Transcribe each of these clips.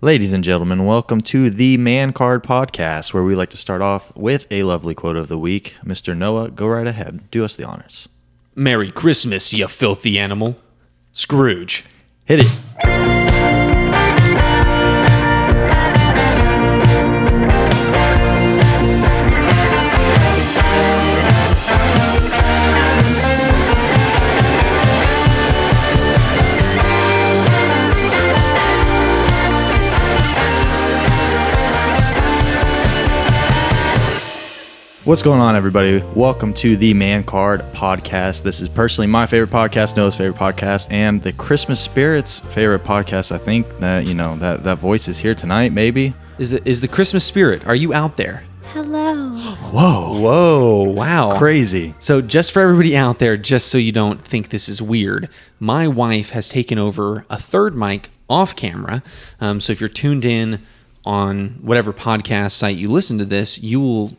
Ladies and gentlemen, welcome to the Man Card Podcast, where we like to start off with a lovely quote of the week. Mr. Noah, go right ahead. Do us the honors. Merry Christmas, you filthy animal. Scrooge. Hit it. What's going on, everybody? Welcome to the Man Card Podcast. This is personally my favorite podcast, Noah's favorite podcast, and the Christmas Spirit's favorite podcast. I think that, that voice is here tonight, maybe. Is the Christmas spirit? Are you out there? Hello. Whoa, wow. Crazy. So just for everybody out there, just so you don't think this is weird, my wife has taken over a third mic off camera. So if you're tuned in on whatever podcast site you listen to this, you will,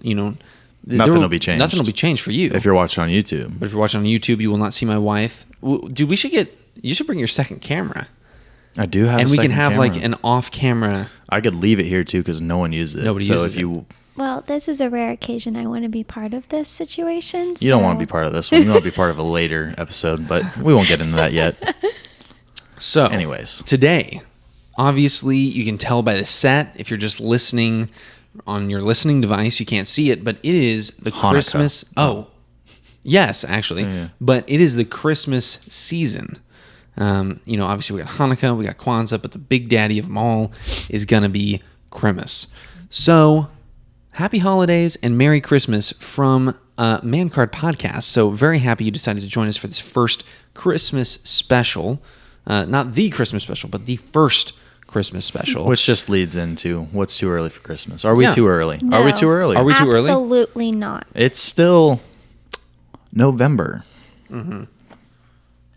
Nothing will be changed. Nothing will be changed for you. If you're watching on YouTube. But if you're watching on YouTube, you will not see my wife. Dude, you should bring your second camera. I do have and a we second can have camera. like an off-camera. I could leave it here too because no one uses it. Nobody uses it. Well, this is a rare occasion. I want to be part of this situation. You don't want to be part of this one. You want to be part of a later episode, but we won't get into that yet. So, anyways, today, obviously, you can tell by the set. If you're just listening on your listening device, you can't see it, but it is the Hanukkah. Christmas. Oh, yes, actually, but it is the Christmas season. Obviously, we got Hanukkah, we got Kwanzaa, but the big daddy of them all is gonna be Christmas. So, happy holidays and Merry Christmas from Man Card Podcast. So, very happy you decided to join us for this first Christmas special. Not the Christmas special, but the first Christmas special. which just leads into what's too early for Christmas. Are we too early? No. Are we too early? Are we too early? Absolutely not. It's still November. Mm-hmm.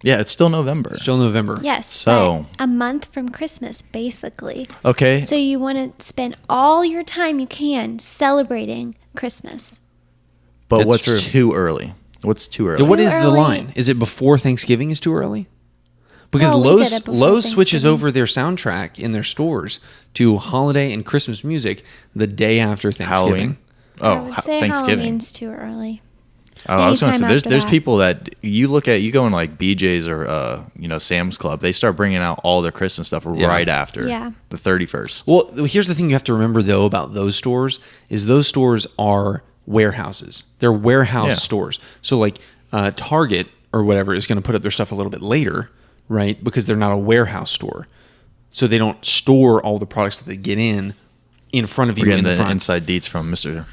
Yeah, it's still November. Still November. Yes. So- but a month from Christmas, basically. Okay. So you want to spend all your time you can celebrating Christmas. But That's what's true. too early? What's too early? So what Too is the early. line? Is it before Thanksgiving is too early? Because Well, we did it before Lowe's switches Thanksgiving. over their soundtrack in their stores to holiday and Christmas music the day after Thanksgiving. Halloween. I would say Thanksgiving. Halloween's too early. Oh, I was going to say, Anytime there's after people that you go in like BJ's or Sam's Club. They start bringing out all their Christmas stuff right after Yeah. the 31st. Well, here's the thing you have to remember though about those stores is those stores are warehouses. They're warehouse stores. So like Target or whatever is going to put up their stuff a little bit later, right? Because they're not a warehouse store. So they don't store all the products that they get in front of you We're getting in the the front. inside deets from Mr.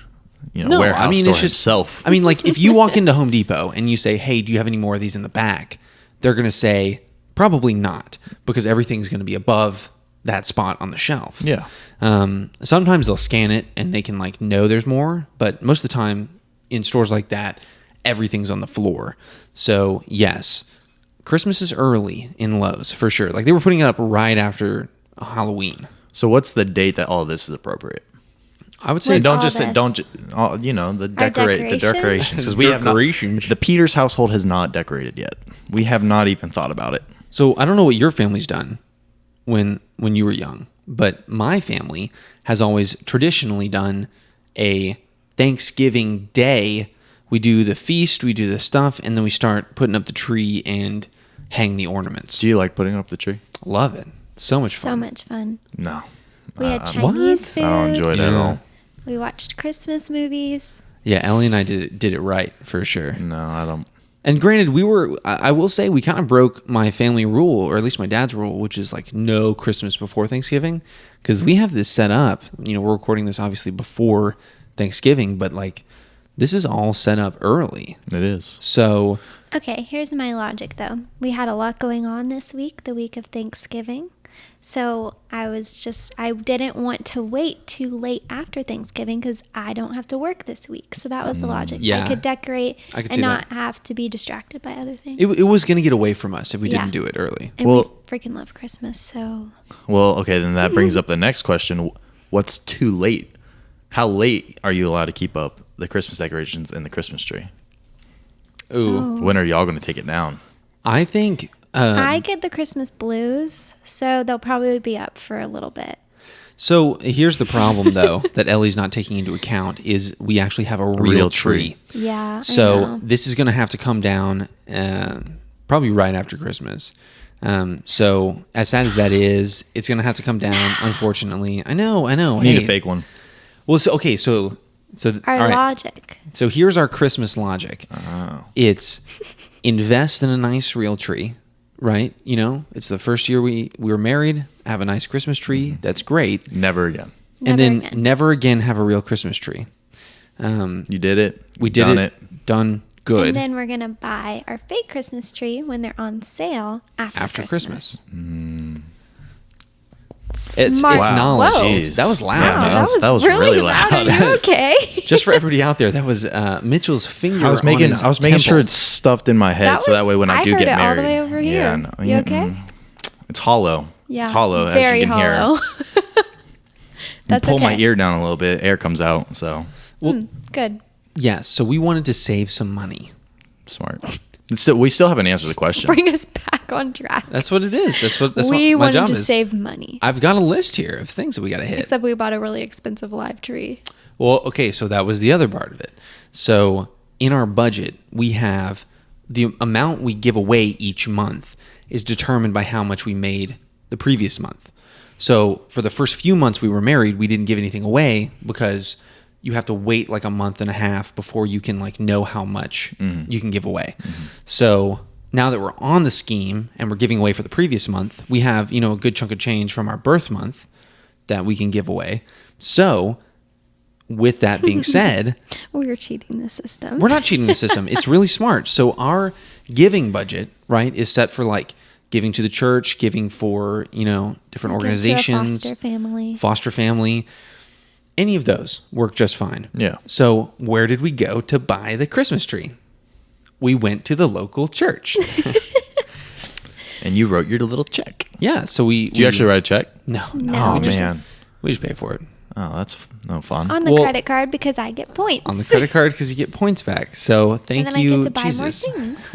No, warehouse I mean, store it's just himself. I mean, like if you walk into Home Depot and you say, "Hey, do you have any more of these in the back?" They're going to say, "Probably not," because everything's going to be above that spot on the shelf. Yeah. Sometimes they'll scan it and they can know there's more, but most of the time in stores like that, everything's on the floor. So yes, Christmas is early in Lowe's for sure. Like they were putting it up right after Halloween. So what's the date that all this is appropriate? I would say What's Don't all just say, this? don't ju- the decorations? decorations because we have not, Decorations. the Peters household has not decorated yet. We have not even thought about it. So I don't know what your family's done when you were young, but my family has always traditionally done a Thanksgiving Day. We do the feast, we do the stuff, and then we start putting up the tree and hang the ornaments. Do you like putting up the tree? Love it. So much So fun. much fun. No. We had What? Chinese food. I don't enjoy it at Yeah. all. We watched Christmas movies. Yeah, Ellie and I did it right for sure. No, I don't. And granted, I will say we kind of broke my family rule, or at least my dad's rule, which is no Christmas before Thanksgiving, because we have this set up. We're recording this obviously before Thanksgiving, but this is all set up early. It is. So Okay, here's my logic though. We had a lot going on this week, the week of Thanksgiving. So I didn't want to wait too late after Thanksgiving because I don't have to work this week. So that was the logic. yeah. I could decorate I could and see not that. have to be distracted by other things. it was going to get away from us if we Yeah. didn't do it early. and Well- we freaking love Christmas, so Well, okay, then that brings up the next question. What's too late? How late are you allowed to keep up the Christmas decorations and the Christmas tree? Ooh. When are y'all going to take it down? I think I get the Christmas blues, so they'll probably be up for a little bit. So here's the problem, though, that Ellie's not taking into account is we actually have a real tree. Yeah. So this is going to have to come down probably right after Christmas. So as sad as that is, it's going to have to come down, unfortunately. I know. We need a fake one. Well, so Our all right. logic. So here's our Christmas logic. Oh. It's invest in a nice real tree, right? You know, it's the first year we were married, have a nice Christmas tree. That's great. Never again. Never again have a real Christmas tree. You did it. We did it. Done. Good. And then we're going to buy our fake Christmas tree when they're on sale after Christmas. It's Smart. knowledge. Whoa. Jeez. That was loud. Yeah, man. that was really loud. Are you okay? Just for everybody out there, that was Mitchell's finger. I was making sure it's stuffed in my head, so that way when I do heard get it married, all the way over here. Yeah, no, You okay? It's hollow. Yeah, it's hollow, very as you can hollow. hear. That's pull okay. my ear down a little bit, air comes out. So Good. Yes. So we wanted to save some money. smart. We still haven't answered the question. Bring us back on track. That's what it is. That's what we my wanted job to is. save money. I've got a list here of things that we got to hit. Except we bought a really expensive live tree. Well, okay, so that was the other part of it. So in our budget, we have the amount we give away each month is determined by how much we made the previous month. So for the first few months we were married, we didn't give anything away because you have to wait like a month and a half before you can like know how much you can give away. So now that we're on the scheme and we're giving away for the previous month, we have, a good chunk of change from our birth month that we can give away. So with that being said, We're cheating the system. we're not cheating the system. It's really smart. So our giving budget, right, is set for like giving to the church, giving for, different organizations, foster family. Any of those work just fine. Yeah. So where did we go to buy the Christmas tree? We went to the local church. And you wrote your little check. Yeah. So Did you actually write a check? No. No, Oh, we man. just We just pay for it. Oh, that's no fun. on the Well- credit card because I get points. On the credit card because you get points back. So thank and then you, I get to buy Jesus. more things.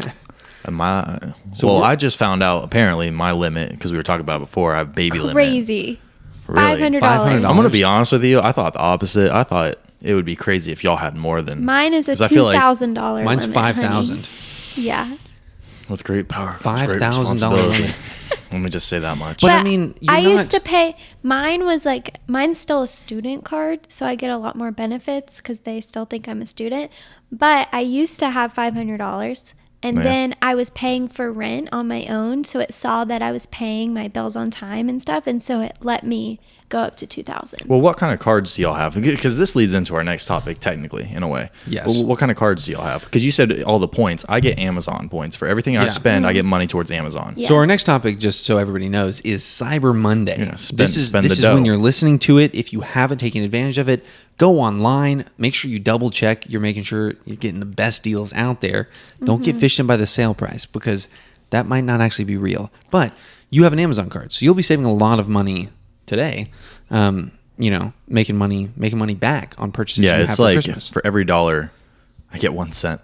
I just found out apparently my limit, because we were talking about it before, I have baby limit. Crazy. Really? $500. $500. I'm gonna be honest with you. I thought the opposite. I thought it would be crazy if y'all had more than Mine is a 'cause I feel like $2,000 Mine's limit, $5,000. honey. Yeah. with great power comes great $5,000 responsibility. limit. Let me just say that much. But I mean, I you're used not- to pay. Mine's still a student card, so I get a lot more benefits because they still think I'm a student. But I used to have $500, and Yeah. then I was paying for rent on my own, so it saw that I was paying my bills on time and stuff, and so it let me go up to $2,000. Well, what kind of cards do y'all have? Because this leads into our next topic, technically, in a way. Yes. Well, what kind of cards do y'all have? Because you said all the points. I get Amazon points. For everything I Yeah. spend, I get money towards Amazon. Yeah. So our next topic, just so everybody knows, is Cyber Monday. Yeah, This is spend the when dough. you're listening to it. If you haven't taken advantage of it, go online. Make sure you double check. You're making sure you're getting the best deals out there. Don't get fished in by the sale price because that might not actually be real. But you have an Amazon card, so you'll be saving a lot of money today. Making money back on purchases. Yeah, you have it's for like Christmas. for every $1, I get 1 cent.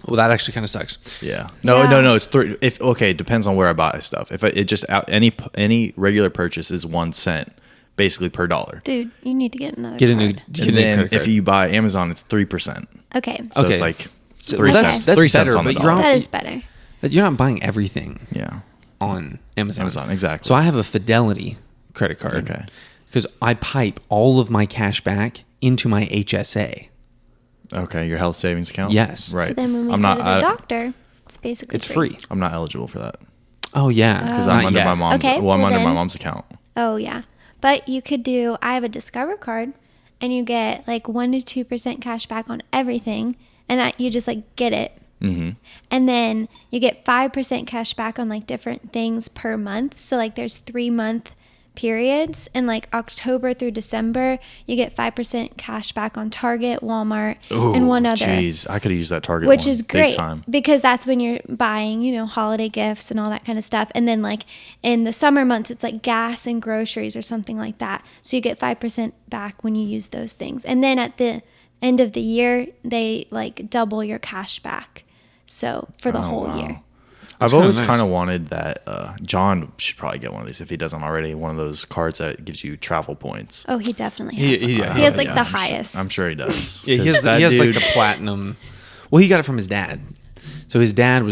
Well, that actually kind of sucks. Yeah. Yeah. No. It's three. It depends on where I buy stuff. If it just out any regular purchase is 1 cent, basically per dollar. Dude, you need to get another Get a card. new. And Get a new then credit if card. you buy Amazon, it's 3%. Okay. So Okay. it's like So 3 that's- cents. that's 3 cents better, on the but you're dollar. That is better. That you're not buying everything Yeah. on Amazon. Amazon, exactly. So I have a Fidelity credit card. Okay. Because I pipe all of my cash back into my HSA. Okay, your health savings account. Yes. Right. So then when we I'm go not. to the doctor, it's basically It's free. I'm not eligible for that Oh yeah, because Not I'm under yet. my mom's. Okay, well, I'm well under my then- mom's account. Oh, yeah. But you could I have a Discover card, and you get like 1 to 2% cash back on everything, and that you just like get it. Mm-hmm. And then you get 5% cash back on like different things per month. So like there's 3-month periods, and like October through December, you get 5% cash back on Target, Walmart, and one other. Jeez, I could have used that Target Which one, is big great time. because that's when you're buying, holiday gifts and all that kind of stuff. And then like in the summer months, it's like gas and groceries or something like that. So you get 5% back when you use those things. And then at the end of the year, they like double your cash back. So for the whole wow. year. I've kinda always nice. kind of wanted that. John should probably get one of these if he doesn't already. One of those cards that gives you travel points. Oh, he definitely has. He Has like Yeah, the I'm su- highest. I'm sure he does. Yeah, he 'Cause has, that he has like dude- the platinum. Well, he got it from his dad. So his dad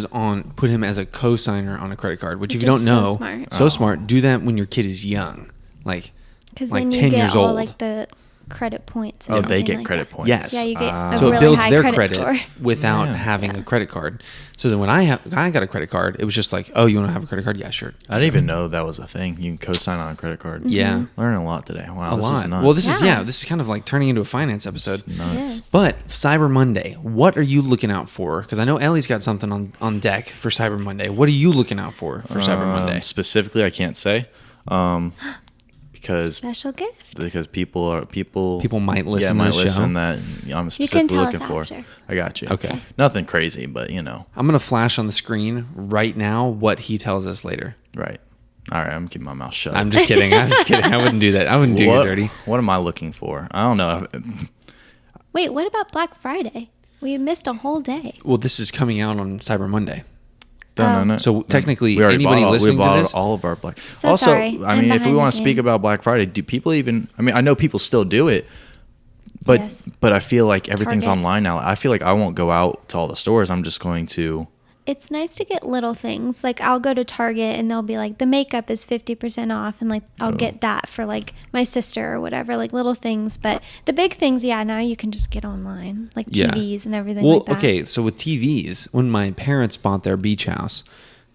put him as a co-signer on a credit card, which if you Which don't is so know, smart. so smart. Do that when your kid is young, like Because like then you 10 get years all old. like the credit points. And Oh, they everything get like credit that. points. Yes. Yeah, you get a So really it builds high their credit credit score. without Yeah. having a credit card. So then when I got a credit card, it was just like, oh, you want to have a credit card? Yeah, sure. I didn't even know that was a thing. You can co-sign on a credit card. Yeah, Learning a lot today. Wow, a this lot. is nuts. Well, this is kind of like turning into a finance episode. nuts. Yes. But Cyber Monday, what are you looking out for? Because I know Ellie's got something on deck for Cyber Monday. What are you looking out for Cyber Monday? Specifically, I can't say because Special gift. people might listen yeah, to might the listen show. that I'm You specifically can tell looking us for. after. I got you. Okay. Nothing crazy, but I'm gonna flash on the screen right now what he tells us later. right. All right, I'm keeping my mouth shut. I'm just kidding. I wouldn't do that. I wouldn't do you dirty. What am I looking for? I don't know. Wait, what about Black Friday? We missed a whole day. Well, this is coming out on Cyber Monday. No. So technically, We already anybody bought all- listening we to bought this, all of our Black. So also, sorry. I I'm mean, if we behind want the to speak game. about Black Friday, do people even? I mean, I know people still do it, but Yes. but I feel like everything's Target. online now. I feel like I won't go out to all the stores. I'm just going to. It's nice to get little things. Like I'll go to Target and they'll be like, the makeup is 50% off. And like, I'll get that for like my sister or whatever, like little things. But the big things, yeah, now you can just get online, like Yeah. TVs and everything well, like that. okay. So with TVs, when my parents bought their beach house,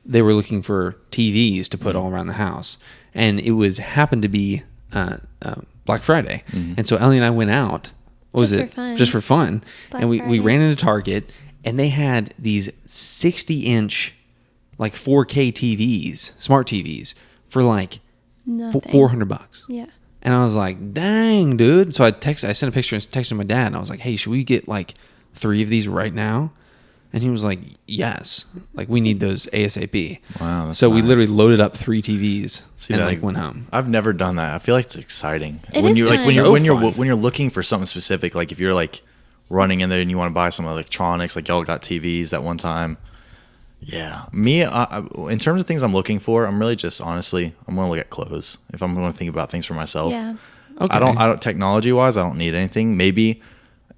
they were looking for TVs to put all around the house, and it happened to be Black Friday, and so Ellie and I went out. What was Just it? for fun. Just for fun, Black and we Friday. ran into Target, and they had these 60-inch, like 4K TVs, smart TVs, for like Nothing. $400. Yeah. And I was like, dang, dude. So I sent a picture and texted my dad, and I was like, hey, should we get like 3 of these right now? And he was like, yes. Like, we need those ASAP. Wow, that's so we nice. literally loaded up 3 TVs See and that, like went home. I've never done that. I feel like it's exciting. It when is you like when fun. you're So when you're fun. when you're looking for something specific, like if you're like running in there and you want to buy some electronics, like y'all got TVs that one time. Yeah, me in terms of things I'm looking for, I'm really just honestly I'm gonna look at clothes if I'm going to think about things for myself. Yeah. Okay. I don't technology wise, I don't need anything. Maybe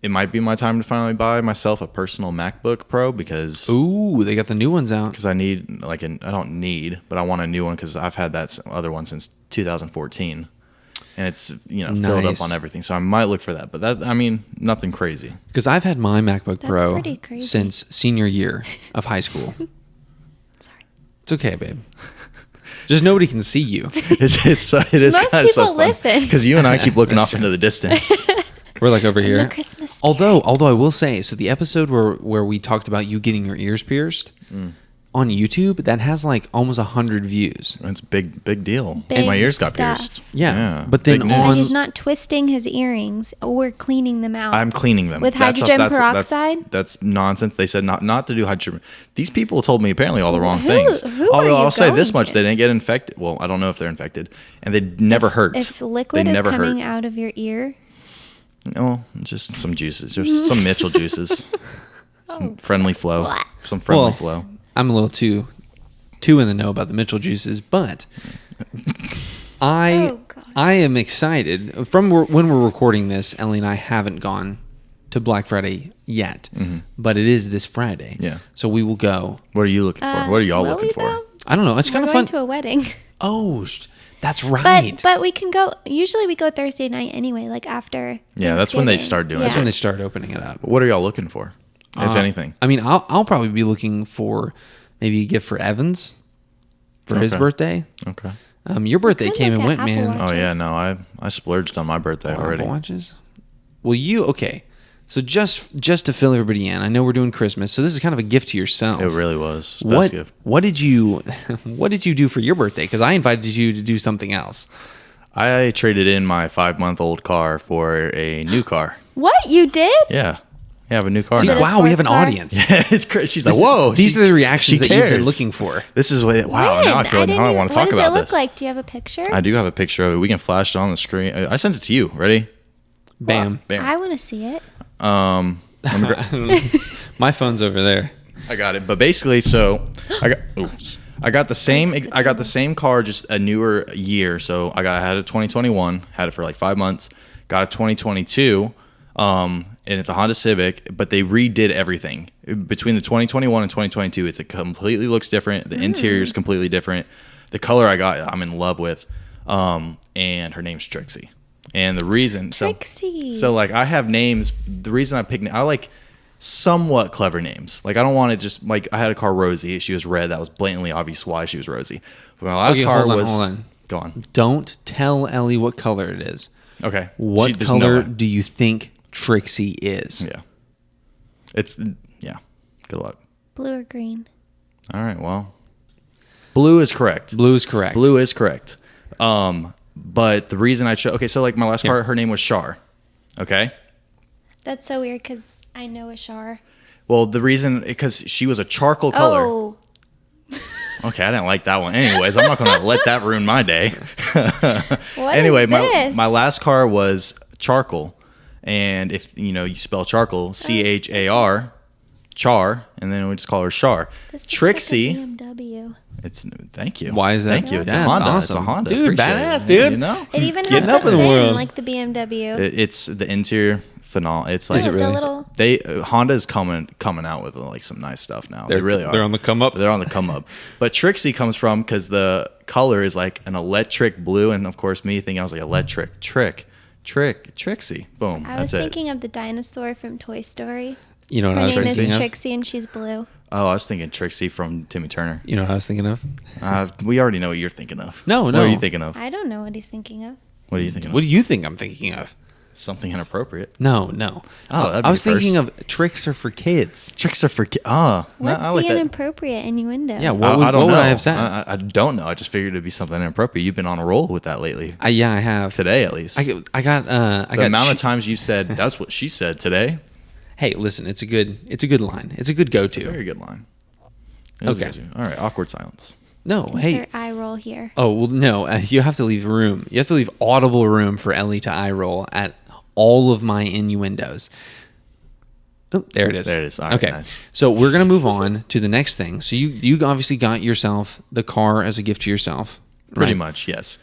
it might be my time to finally buy myself a personal MacBook Pro because Ooh, they got the new ones out. I need I don't need, but I want a new one because I've had that other one since 2014, and it's filled up Nice. on everything. So I might look for that, but that I mean nothing crazy. Because I've had my MacBook That's Pro pretty crazy. since senior year of high school. Sorry. It's okay, babe. Just nobody can see you. It is Most kind of so people fun listen. because you and I keep looking off into the distance. We're like over here. The Christmas Although I will say, so the episode where we talked about you getting your ears pierced on YouTube, that has like almost 100 views. It's a big deal. Big My ears got stuff. pierced. Yeah, but then big news. on- But he's not twisting his earrings or cleaning them out. I'm cleaning them With hydrogen peroxide? That's nonsense. They said not to do hydrogen. These people told me apparently all the wrong Who- things. who are Although you I'll say this going much: to? they didn't get infected. Well, I don't know if they're infected, and they never hurt. If liquid they is never coming hurt. out of your ear, No, just some juices. There's some Mitchell juices. Some friendly flow. What? Some friendly Well, flow. I'm a little too in the know about the Mitchell juices, but Oh, gosh. I am excited. From when we're recording this, Ellie and I haven't gone to Black Friday yet, but it is this Friday. Yeah. So we will go. What are you looking for? What are y'all will looking we, for? though? I don't know. It's We're kind of going fun. to a wedding. Oh, that's right. But we can go. Usually we go Thursday night anyway, like after. Yeah, that's when they Thanksgiving. start doing it. That's when they start opening it up. What are y'all looking for? If anything. I mean, I'll probably be looking for maybe a gift for Evans for his Okay. birthday. Okay. Your birthday could came look and at went, Apple man. Watch. Oh yeah, Watches. no, I splurged on my birthday Apple already. Watches. Well, okay. So just to fill everybody in, I know we're doing Christmas, so this is kind of a gift to yourself. It really was. It's the best gift. What did you do for your birthday? Because I invited you to do something else. I traded in my 5-month-old car for a new car. What you did? Yeah. I have a new car See, it a now. wow, we have an sports car? audience. It's crazy. She's like, This- whoa. These are the reactions she that you've been cares. looking for. This is what, wow. When? Now I feel like didn't now I even- want to talk What about does it look this. like? Do you have a picture? I do have a picture of it. We can flash it on the screen. I sent it to you. Ready? Bam. Bam. I want to see it. Let me My phone's over there. I got it. But basically, so I got the same car, just a newer year. So I had a 2021, had it for like 5 months. Got a 2022, and it's a Honda Civic, but they redid everything between the 2021 and 2022. It completely looks different. The interior is completely different. The color I'm in love with, and her name's Trixie. And the reason, Trixie. so like I have names. The reason I like somewhat clever names. Like I don't want to just like I had a car Rosie. She was red. That was blatantly obvious why she was Rosie. But my last car was. Hold on. Go on. Don't tell Ellie what color it is. Okay. What color do you think Trixie is? Yeah. Good luck. Blue or green? All right. Well, blue is correct. Blue is correct. Blue is correct. But the reason I chose, okay, so like my last car, her name was Char. Okay. That's so weird because I know a Char. Well, the reason, because she was a charcoal color. Oh. Okay, I didn't like that one. Anyways, I'm not going to let that ruin my day. What anyway, is this? my last car was charcoal. And if, you spell charcoal, C-H-A-R, Char, and then we just call her Char. This Trixie. looks like a BMW. Thank you. Why is that? Thank you. It's Yeah, a Honda. awesome. It's a Honda. Dude, Appreciate badass, it. dude. You know? It even has Getting the up in the fin world. like the BMW. It's the interior phenomenal. It's like Is it really? The little... Honda's coming out with like some nice stuff now. They really are. They're on the come up. They're on the come up. But Trixie comes from because the color is like an electric blue, and of course me thinking I was like electric Trixie. Boom. I was That's it. thinking of the dinosaur from Toy Story. You know what I Her was name thinking is of? Trixie and she's blue. Oh, I was thinking Trixie from Timmy Turner. You know what I was thinking of? We already know what you're thinking of. No. What are you thinking of? I don't know what he's thinking of. What are you thinking What of? do you think I'm thinking of? Something inappropriate. No. Oh, that'd be I was the first. thinking of tricks are for kids. Tricks are for kids. Oh, What's I like the that. inappropriate innuendo? Yeah, I what don't would know. I have said? I don't know. I just figured it'd be something inappropriate. You've been on a roll with that lately. I have. Today, at least. I got the amount of times you said that's what she said today. Hey, listen, it's a good line. It's a good go-to. Very good line. Okay. All right. Awkward silence. No, hey. Insert eye roll here. Oh, well, no. You have to leave room. You have to leave audible room for Ellie to eye roll at all of my innuendos. Oh, there it is. There it is. All right, okay. nice. So we're going to move on to the next thing. So you obviously got yourself the car as a gift to yourself. Pretty right? much, yes.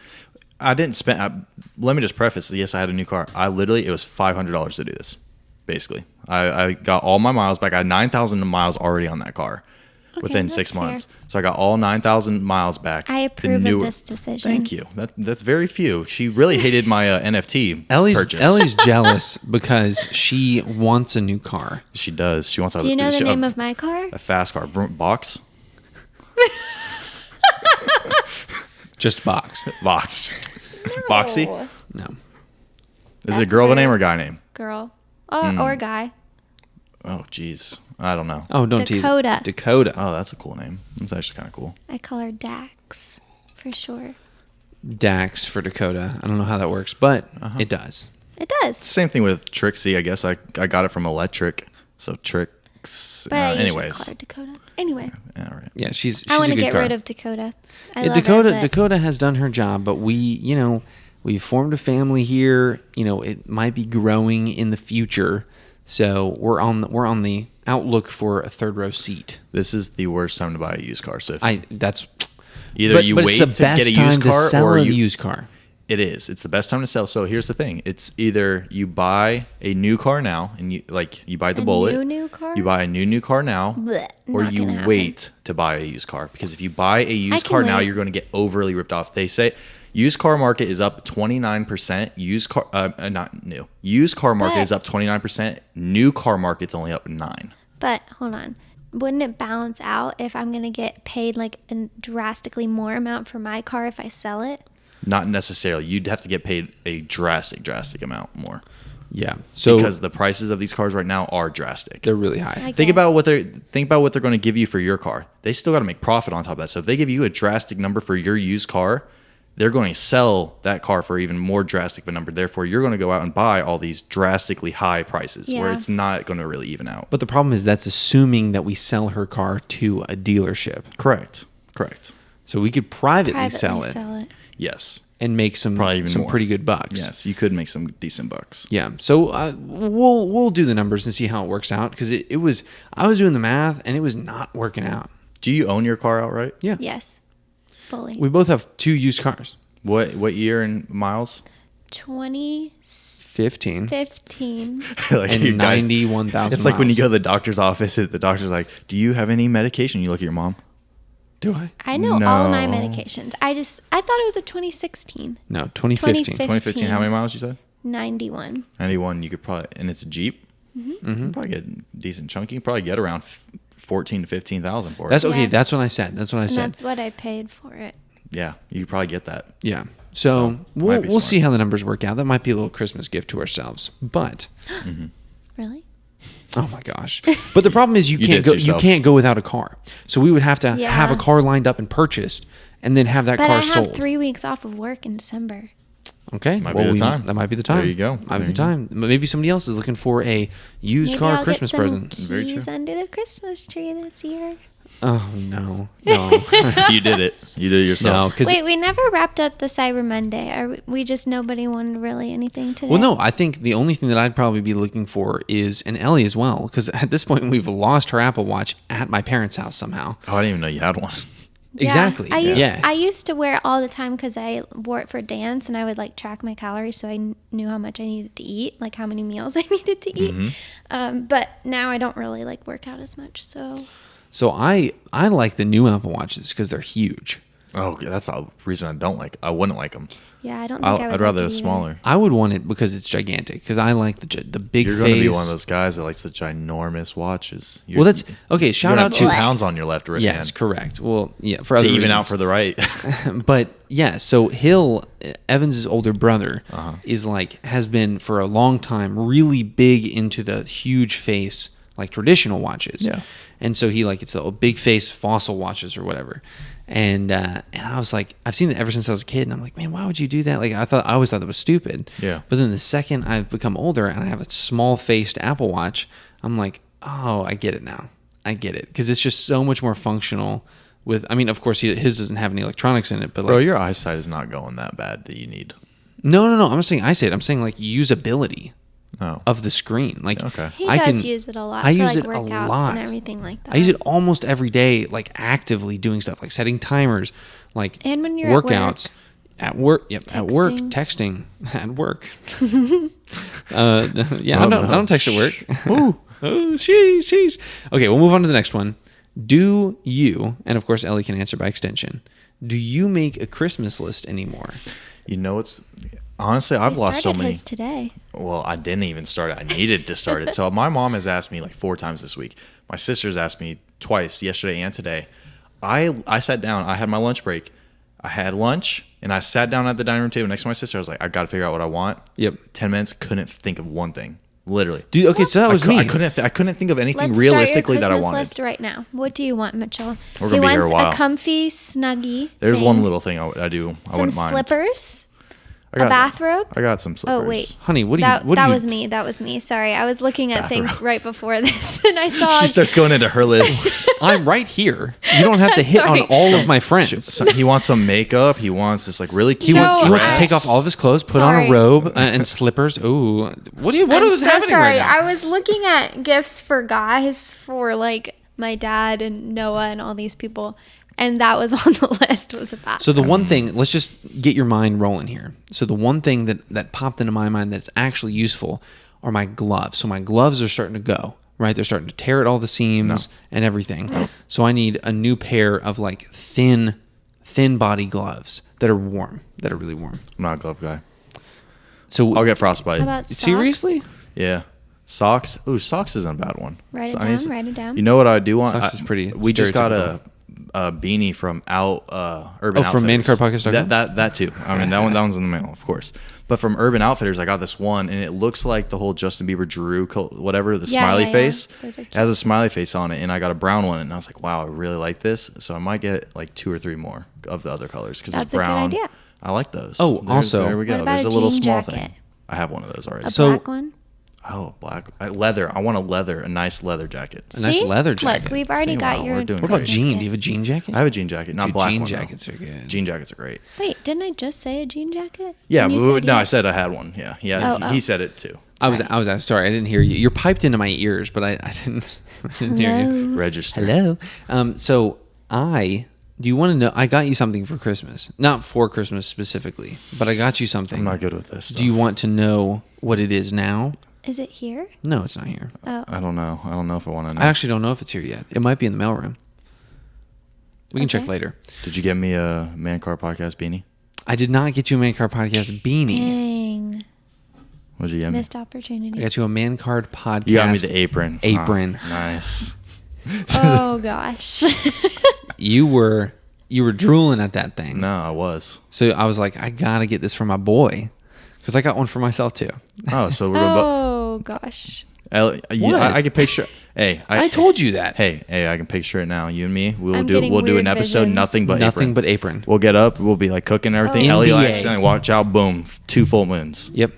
I didn't spend. Let me just preface. Yes, I had a new car. It was $500 to do this. Basically, I got all my miles back. I had 9,000 miles already on that car within 6 that's fair. months. So I got all 9,000 miles back. I approve of this decision. Thank you. That's very few. She really hated my NFT purchase. Ellie's jealous because she wants a new car. She does. She wants. Do you know the name of my car? a fast car? Box. Just box. Box. Boxy. No. Is it a That's girl weird. name or guy name? Girl. Or guy. Oh, jeez. I don't know. Oh, don't tease Dakota. it. Dakota. Oh, that's a cool name. That's actually kind of cool. I call her Dax for short. Dax for Dakota. I don't know how that works, but it does. It does. Same thing with Trixie. I guess I got it from electric. So Trix. But I usually anyways. call her Dakota. Anyway, Yeah, all right. Yeah, she's I want a to good get car. rid of Dakota. I Yeah, love Dakota her, but Dakota has done her job, but we've formed a family here. It might be growing in the future. So we're on the outlook for a third row seat. This is the worst time to buy a used car. So That's either you but wait it's the to best get a used time car to sell or a you. used car. It is. It's the best time to sell. So here's the thing. It's either you buy a new car now and you buy the a Bullet. new car. You buy a new car now, Blech, or not you gonna happen. wait to buy a used car. Because if you buy a used can car now, wait. you're going to get overly ripped off. They say used car market is up 29%. Not new. Used car market But- is up 29%. New car market's only up 9%. But hold on. Wouldn't it balance out if I'm going to get paid like a drastically more amount for my car if I sell it? Not necessarily. You'd have to get paid a drastic amount more. Yeah. So Because the prices of these cars right now are drastic. they're really high. I Think about guess. what they're going to give you for your car. They still got to make profit on top of that. So if they give you a drastic number for your used car, they're going to sell that car for even more drastic of a number. Therefore, you're going to go out and buy all these drastically high prices where Yeah. it's not going to really even out. But the problem is that's assuming that we sell her car to a dealership. Correct. So we could privately sell it. Yes. and make some Probably even more. pretty good bucks. Yes, you could make some decent bucks. Yeah. So we'll do the numbers and see how it works out, because I was doing the math and it was not working out. Do you own your car outright? Yeah. Yes, fully. We both have 2 used cars. What year and miles? 15. 2015. Like And your guy- 91,000 It's like when you miles. go to the doctor's office, the doctor's like, "Do you have any medication?" You look at your mom. Do I? I know all my No. medications. I thought it was a 2016. No, 2015. 2015. How many miles you said? 91. 91. You could probably, and it's a Jeep. You could probably get decent chunky. You could probably get around 14 to 15,000 for it. That's okay. Yeah. That's what I said. That's what I And said. that's what I paid for it. Yeah, you could probably get that. Yeah. So, So might we'll be we'll smart. see how the numbers work out. That might be a little Christmas gift to ourselves. But Really? oh my gosh. But the problem is you You can't did go it yourself. you can't go without a car. So we would have to Yeah. have a car lined up and purchased and then have that But car I have sold. 3 weeks off of work in December. Okay. Might be the time. That might be the time. There you go. Might be There the you go. time. Maybe somebody else is looking for a used Maybe car I'll Christmas get some present. Very true. keys under the Christmas tree this year. Oh no. No. You did it. You did it no, yourself. because Wait, we never wrapped up the Cyber Monday. We just nobody wanted really anything today? well, no, I think the only thing that I'd probably be looking for is an Ellie as well, because at this point we've lost her Apple Watch at my parents' house somehow. Oh, I didn't even know you had one. Yeah. Exactly. Yeah. I used to wear it all the time because I wore it for dance, and I would like track my calories, so I knew how much I needed to eat, like how many meals I needed to eat. But now I don't really like work out as much. So I like the new Apple Watches because they're huge. Oh, okay, that's the reason I don't like. I wouldn't like them. Yeah, I don't think I would. I'd rather like a it smaller. I would want it because it's gigantic. Because I like the big You're face. going to be one of those guys that likes the ginormous watches. Well, that's okay. You're Shout gonna out have 2 to pounds on your left wrist yes, hand correct. Well, yeah, for to other even reasons. out for the right. But yeah, so Hill, Evans's older brother, Uh-huh. is has been for a long time really big into the huge face like traditional watches. Yeah. And so he it's a big face fossil watches or whatever. And I was like, I've seen it ever since I was a kid, and I'm like, man, why would you do that? Like I always thought that was stupid. Yeah. But then the second I've become older and I have a small faced Apple Watch, I'm like, oh, I get it now. I get it, because it's just so much more functional. I mean, of course, his doesn't have any electronics in it, but Bro, your eyesight is not going that bad that you need. No. I'm not saying eyesight. I'm saying like usability Oh. of the screen. Like Okay. He I does can use it a lot I for use like it a workouts lot. and everything like that. I use it almost every day, like actively doing stuff, like setting timers, like And when you're at workouts. At work, yep. At work, texting at work. Yeah, I don't text at work. Ooh, oh, sheesh. Okay, we'll move on to the next one. Do you, and of course Ellie can answer by extension, do you make a Christmas list anymore? You know, it's honestly, I've We lost so started many. his today. Well, I didn't even start it. I needed to start it. So my mom has asked me like 4 times this week. My sister's asked me twice, yesterday and today. I sat down. I had my lunch break. I had lunch, and I sat down at the dining room table next to my sister. I was like, I got to figure out what I want. Yep. 10 minutes, couldn't think of one thing. Literally. Dude, okay, so that was me. I couldn't think of anything Let's realistically start that your I Christmas wanted. list right now. What do you want, Mitchell? We're He gonna be here a wants while. a comfy snuggie. There's thing, one little thing I do. I some wouldn't mind. slippers, I got, a bathrobe. I got some slippers. Oh wait, Honey, what do you? that What do you? was me. That was me. Sorry, I was looking at things Bathrobe. right before this, and I saw. She starts going into her list. I'm right here. You don't have to hit on Sorry. all of my friends. So he wants some makeup. He wants this like really He cute wants to dress. take off all of his clothes, put on a Sorry. robe and slippers. Ooh, what I'm is so happening sorry. right now? I was looking at gifts for guys for like my dad and Noah and all these people, and that was on the list. Was a bathrobe. So the one thing, let's just get your mind rolling here. So the one thing that popped into my mind that's actually useful are my gloves. So my gloves are starting to go, right? They're starting to tear at all the seams and everything. So I need a new pair of like thin body gloves that are warm, that are really warm. I'm not a glove guy. So I'll get frostbite. How about socks? seriously? Yeah. Socks. Ooh, socks isn't a bad one. Write it I need down, write it down. You know what I do want? Socks is pretty We just got stereotypical. a beanie from Urban from Outfitters. mancardpodcast.com? That too. I mean, that one's in the mail, of course. But from Urban Outfitters, I got this one, and it looks like the whole Justin Bieber Drew, whatever, the Yeah, smiley yeah, yeah. face. Those are It has a smiley face on it, and I got a brown one, and I was like, wow, I really like this. So I might get like 2 or 3 more of the other colors because it's That's a good brown. idea. I like those. Oh, also- there we go. What about There's a a little jean small jacket? thing. I have one of those already. A So- black one. Oh, black leather. I want a nice leather jacket. A nice leather jacket. Look, we've already See, got wow, your we're doing What about Christmas jean? gift. Do you have a jean jacket? I have a jean jacket, not Dude, black jean one. jackets are good. Jean jackets are great. Wait, didn't I just say a jean jacket? Yeah, And you but, said no, I yes. said I had one. Yeah, yeah. Oh, he oh. said it too. I was sorry, I didn't hear you. You're piped into my ears, but I didn't hear you. Hello. Register. Hello. So do you want to know? I got you something for Christmas, not for Christmas specifically, but I got you something. I'm not good with this. Do you want to know what it is now? Is it here? No, it's not here. Oh. I don't know. I don't know if I want to know. I actually don't know if it's here yet. It might be in the mailroom. We can check Okay. later. Did you get me a Man Card Podcast beanie? I did not get you a Man Card Podcast beanie. Dang. What'd you get me? Missed I opportunity. got you a Man Card Podcast. You got me the apron. Apron. Oh, nice. Oh, gosh. You were drooling at that thing. No, I was. So I was like, I gotta get this for my boy, because I got one for myself too. Oh, so we're both. Oh, gosh. I can picture. Hey, I told you that. Hey, I can picture it now. You and me, I'm do getting an weird episode visions. nothing but Nothing apron. but apron. We'll get up. We'll be like cooking everything. Oh. Ellie will NBA. accidentally watch out. Boom, 2 full moons. Yep.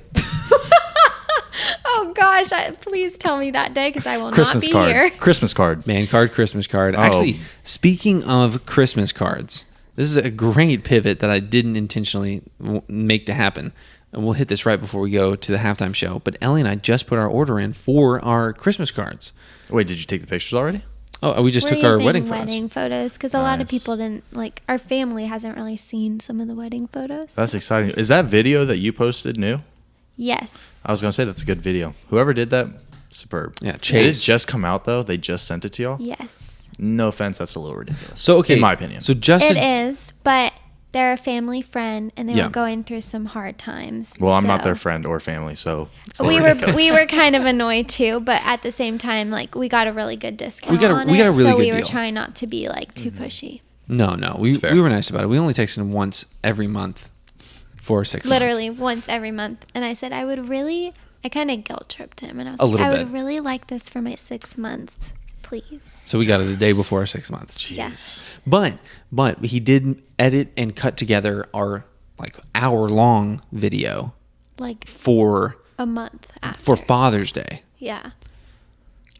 Oh, gosh. Please tell me that day because I will Christmas not be card. here. Christmas card. Man card, Christmas card. Oh. Actually, speaking of Christmas cards, this is a great pivot that I didn't intentionally make to happen. And we'll hit this right before we go to the halftime show. But Ellie and I just put our order in for our Christmas cards. Wait, did you take the pictures already? Oh, we just We're took our using wedding photos. photos because a lot of Nice. people didn't, like, our family hasn't really seen some of the wedding photos. That's exciting. Is that video that you posted new? Yes. I was gonna say that's a good video. Whoever did that, superb. Yeah, Did it Chase. just come out though? They just sent it to y'all? Yes. No offense, that's a little ridiculous. So, okay. in my opinion. So, Justin. It is, but they're a family friend and they Yeah. were going through some hard times. Well, I'm not so- their friend or family, so it's a We little were ridiculous. kind of annoyed too, but at the same time, like, we got a really good discount. We got a on really it, good so we deal. were trying not to be like too pushy. No. We fair. were nice about it. We only texted him once every month for 6 months. Literally once every month, and I said I kind of guilt tripped him, and I was A like, little I bit. would really like this for my 6 months, please. So we got it a day before our 6 months. Jeez. But he did edit and cut together our like hour-long video Like for a month after. for Father's Day. Yeah.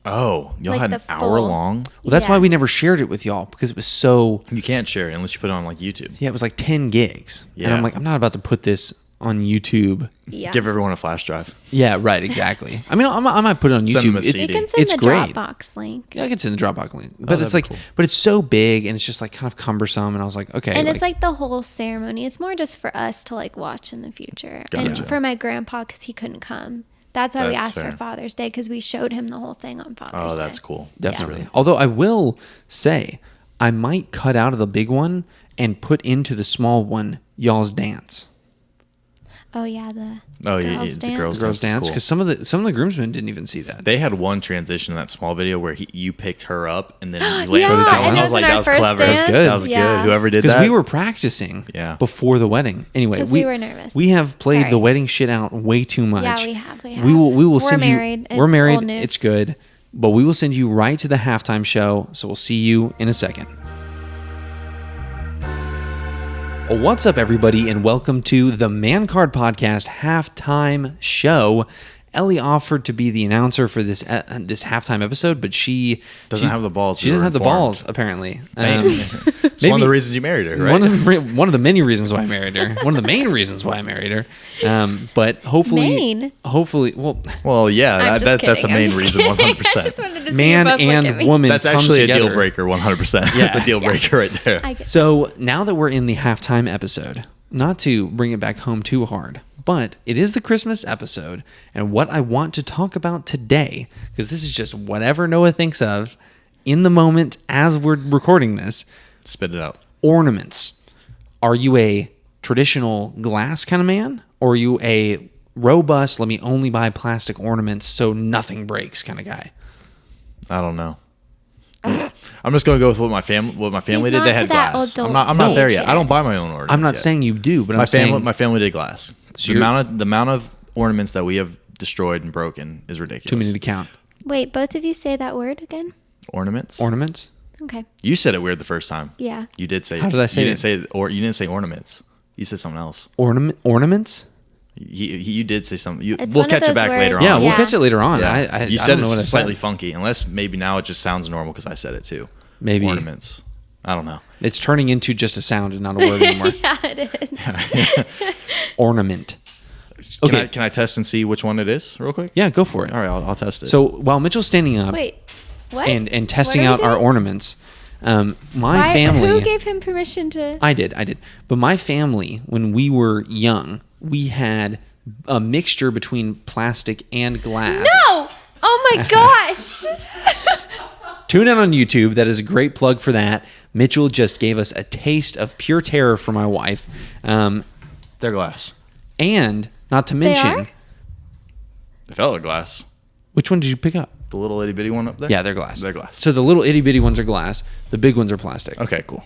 Oh, y'all Like had the an full- hour long? Well, that's Yeah. why we never shared it with y'all, because it was so. You can't share it unless you put it on like YouTube. Yeah, it was like 10 gigs. And Yeah. I'm like, I'm not about to put this on YouTube. Yeah. Give everyone a flash drive. Yeah, right, exactly. I mean, I might put it on Send them YouTube. a You CD. can send it's the great. Dropbox link. Yeah, I can send the Dropbox link. But that'd it's be like, cool. but it's so big and it's just like kind of cumbersome. And I was like, okay. And it's like the whole ceremony. It's more just for us to like watch in the future. Gotcha. And for my grandpa, because he couldn't come. That's why we That's asked fair. for Father's Day, because we showed him the whole thing on Father's Oh, Day. that's cool. Definitely. Although I will say, I might cut out of the big one and put into the small one y'all's dance. Oh, yeah. The Oh, yeah, girls' the dance. girls' Girls That's dance, cool. because some of the groomsmen didn't even see that. They had one transition in that small video where you picked her up and then you landed Yeah, it down. and I it was was like, in that our was first clever. dance. That was Yeah. good. Whoever did Because that. we were practicing Yeah. before the wedding. Anyway, 'Cause we were nervous. We have played Sorry. the wedding shit out way too much. Yeah, we have. We will We're send married. you. We're It's married. old news. It's good. But we will send you right to the halftime show. So we'll see you in a second. What's up, everybody, and welcome to the Man Card Podcast halftime show. Ellie offered to be the announcer for this halftime episode, but she Doesn't have the balls. She We doesn't were have the informed. balls, apparently. It's one of the reasons you married her, right? One of the many reasons why I married her. One of the main reasons why I married her. But hopefully, Well, yeah, I'm just that's a kidding. I'm main just reason, kidding. 100%. I just wanted to see man you both look at and me. woman. That's come actually a deal together. breaker, 100%. Yeah. That's a deal breaker right there. I get- So now that we're in the halftime episode, not to bring it back home too hard, but it is the Christmas episode, and what I want to talk about today, because this is just whatever Noah thinks of in the moment as we're recording this, Spit it out. ornaments. Are you a traditional glass kind of man, or are you a robust, let me only buy plastic ornaments so nothing breaks kind of guy? I don't know. I'm just gonna go with what my family did. not They to had that glass. adult I'm not there stage yet. yet. I don't buy my own ornaments. I'm not yet. saying you do, but my I'm saying my family did glass. So The amount of ornaments that we have destroyed and broken is ridiculous. too many to count. Wait, both of you say that word again? Ornaments. Ornaments? Okay. You said it weird the first time. Yeah. You did say. How did I say you it? didn't say or you didn't say ornaments. You said something else. Ornaments? You did say something. It's We'll one of catch it those back words- later on. Yeah, we'll Yeah. catch it later on. Yeah. You I said don't know what I it's slightly said. funky, unless maybe now it just sounds normal because I said it too. Maybe. Ornaments. I don't know. It's turning into just a sound and not a word anymore. Yeah, it is. Ornament. Okay. Can I test and see which one it is real quick? Yeah, go for it. All right, I'll test it. So while Mitchell's standing up Wait, what? and testing What are we out our doing? ornaments, my Why- family. Who gave him permission to? I did. But my family, when we were young, we had a mixture between plastic and glass. No! Oh my gosh! Tune in on YouTube. That is a great plug for that. Mitchell just gave us a taste of pure terror for my wife. they're glass. And not to They mention, are? They felt like glass. which one did you pick up? The little itty bitty one up there? Yeah, they're glass. They're glass. So the little itty bitty ones are glass. The big ones are plastic. Okay, cool.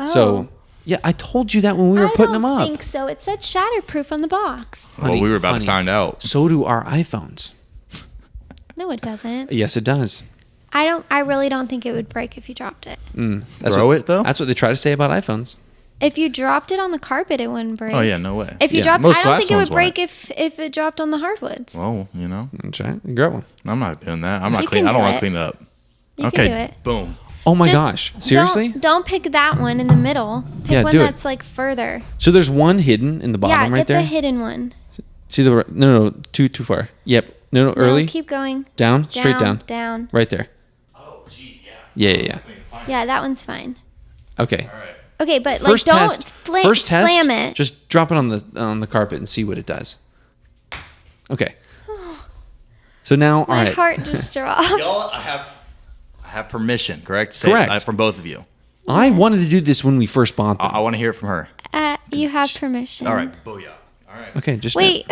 So, yeah, I told you that when we were I putting don't them up. think so. It said shatterproof on the box. Well, we were about to find out. So do our iPhones. No, it doesn't. Yes, it does. I really don't think it would break if you dropped it. That's Throw what, it, though? That's what they try to say about iPhones. If you dropped it on the carpet, it wouldn't break. Oh, yeah, no way. If you Yeah. dropped, Most I don't glass think it ones would break if it dropped on the hardwoods. Well, you know, Okay, grab one. I'm not doing that. I'm not You clean. can I don't do want to it. clean it up. You Okay, can do it. boom. Oh my Just gosh. Seriously? Don't pick that one in the middle. Pick Yeah, one do it. that's like further. So there's one hidden in the bottom Yeah, right get there. the hidden one. See the no, too far. Yep. No, early. No, keep going. Down, straight down. Down. Right there. Oh, jeez, yeah. Yeah. Yeah, that one's fine. Okay. All right. Okay, but First like don't test. First test. slam it. Just drop it on the carpet and see what it does. Okay. So now, all My right. heart just dropped. Y'all, I have permission, correct? Say Correct. from both of you. I wanted to do this when we first bought them. I want to hear it from her. You have permission. All right, booyah. All right. Okay, just Wait.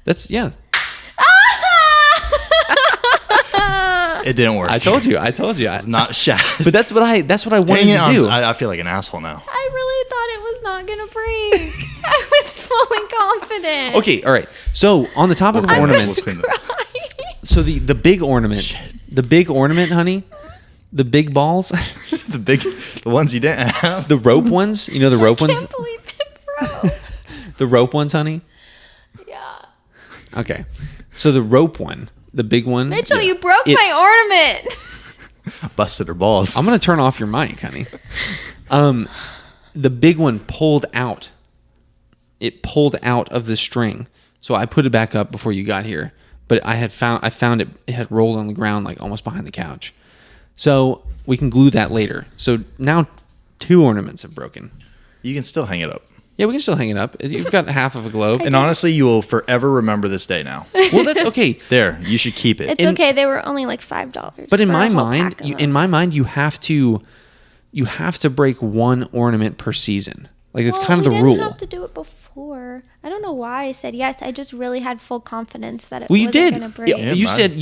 That's yeah. It didn't work. I told you. It's not shot. But that's what I wanted Dang it, to do. I feel like an asshole now. I really thought it was not gonna break. I was fully confident. Okay, all right. So on the topic of I'm ornaments, gonna clean so the big ornament, honey, the big balls, the ones you didn't have. the rope ones. You know the rope I ones, can't believe it broke. the rope ones, honey. Yeah. Okay, so the rope one, the big one. Mitchell, you broke It- my ornament. Busted her balls. I'm gonna turn off your mic, honey. The big one pulled out. It pulled out of the string, so I put it back up before you got here. But I found it had rolled on the ground like almost behind the couch. So we can glue that later. So now 2 ornaments have broken. You can still hang it up. Yeah, we can still hang it up. You've got half of a globe. And honestly, you will forever remember this day now. Well, that's okay. There, you should keep it. It's okay. They were only like $5. But in for a my whole mind, pack of them. you have to break 1 ornament per season. Like it's kind of the we rule. didn't have to do it before. I don't know why I said yes. I just really had full confidence that it Well, you wasn't did. going to break. Yeah, you said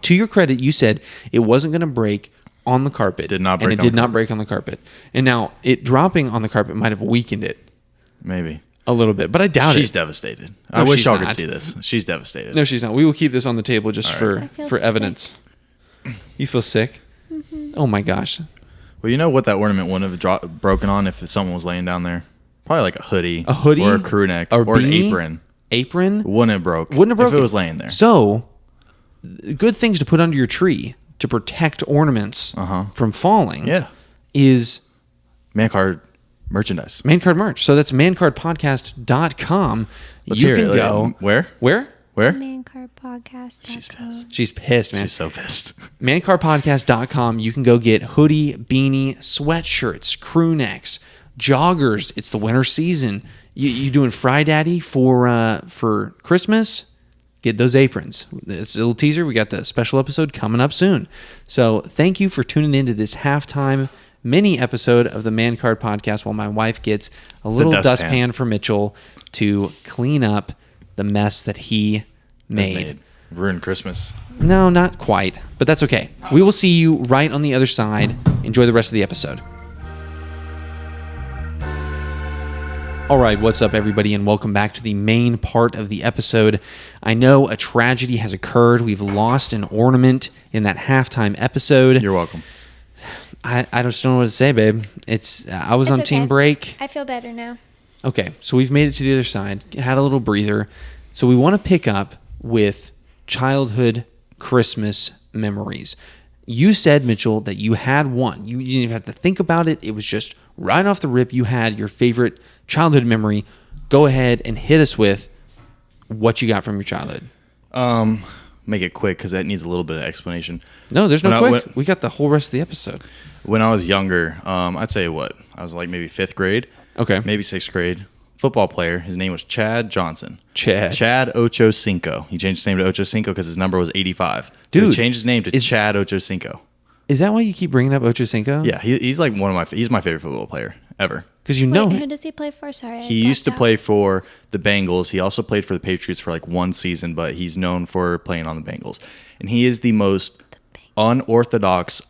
to your credit, you said it wasn't going to break on the carpet. Did not break and it on did the not carpet. break on the carpet. And now it dropping on the carpet might have weakened it Maybe. a little bit, but I doubt She's it. devastated. No, I wish she's y'all not. could see this. She's devastated. No, she's not. We will keep this on the table just I for feel evidence. You feel sick? Mm-hmm. Oh my gosh. Well, you know what that ornament wouldn't have broken on if someone was laying down there? Probably like a hoodie. A hoodie? Or a crew neck. A or an beanie? apron. Apron? Wouldn't have broke. Wouldn't have broken. If it was laying there. So, good things to put under your tree to protect ornaments from falling Yeah. is Man card merchandise. Man Card merch. So that's mancardpodcast.com. Let's You hear can it. go. Where? Where? Where? Mancardpodcast.com. She's pissed. She's pissed, man. She's so pissed. mancardpodcast.com. You can go get hoodie, beanie, sweatshirts, crew necks, joggers. It's the winter season. You doing Fry Daddy for Christmas? Get those aprons. It's a little teaser. We got the special episode coming up soon. So thank you for tuning into this halftime mini episode of the Man Card Podcast while my wife gets a little dustpan for Mitchell to clean up the mess that he made. Ruined Christmas. No, not quite, but that's okay. We will see you right on the other side. Enjoy the rest of the episode. All right, what's up, everybody, and welcome back to the main part of the episode. I know a tragedy has occurred. We've lost an ornament in that halftime episode. You're welcome. I just don't know what to say, babe. I was on It's team okay. break. I feel better now. Okay, so we've made it to the other side. Had a little breather. So we want to pick up with childhood Christmas memories. You said, Mitchell, that you had one. You didn't even have to think about it. It was just right off the rip. You had your favorite childhood memory. Go ahead and hit us with what you got from your childhood. Make it quick because that needs a little bit of explanation. No, there's no quick. We got the whole rest of the episode. When I was younger, I'd say I was like maybe 5th grade. Okay. Maybe 6th grade. Football player. His name was Chad Johnson. Chad Ochocinco. He changed his name to Ochocinco because his number was 85. Dude, so he changed his name to Chad Ochocinco. Is that why you keep bringing up Ochocinco? Yeah, he's like he's my favorite football player ever. Because you know Wait, who does he play for? Sorry. He used to play for the Bengals. He also played for the Patriots for like one season, but he's known for playing on the Bengals. And he is the most unorthodox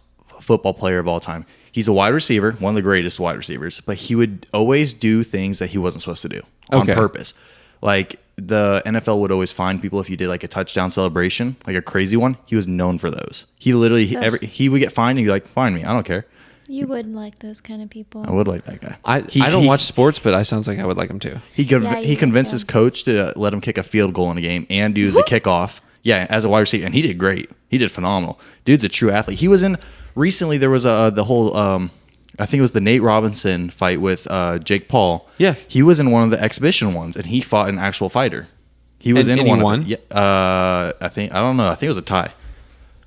football player of all time. He's a wide receiver, one of the greatest wide receivers, but he would always do things that he wasn't supposed to do on purpose. Like the NFL would always find people if you did like a touchdown celebration, like a crazy one. He was known for those. He literally, he would get fined and he'd be like, "Fine me, I don't care." You would like those kind of people. I would like that guy. I don't watch sports, but I sounds like I would like him too. He convinced his coach to let him kick a field goal in a game and do the kickoff. Yeah, as a wide receiver, and he did great. He did phenomenal. Dude's a true athlete. He was in recently. There was the whole. I think it was the Nate Robinson fight with Jake Paul. Yeah, he was in one of the exhibition ones, and he fought an actual fighter. He was in one. He won? Yeah, I don't know. I think it was a tie.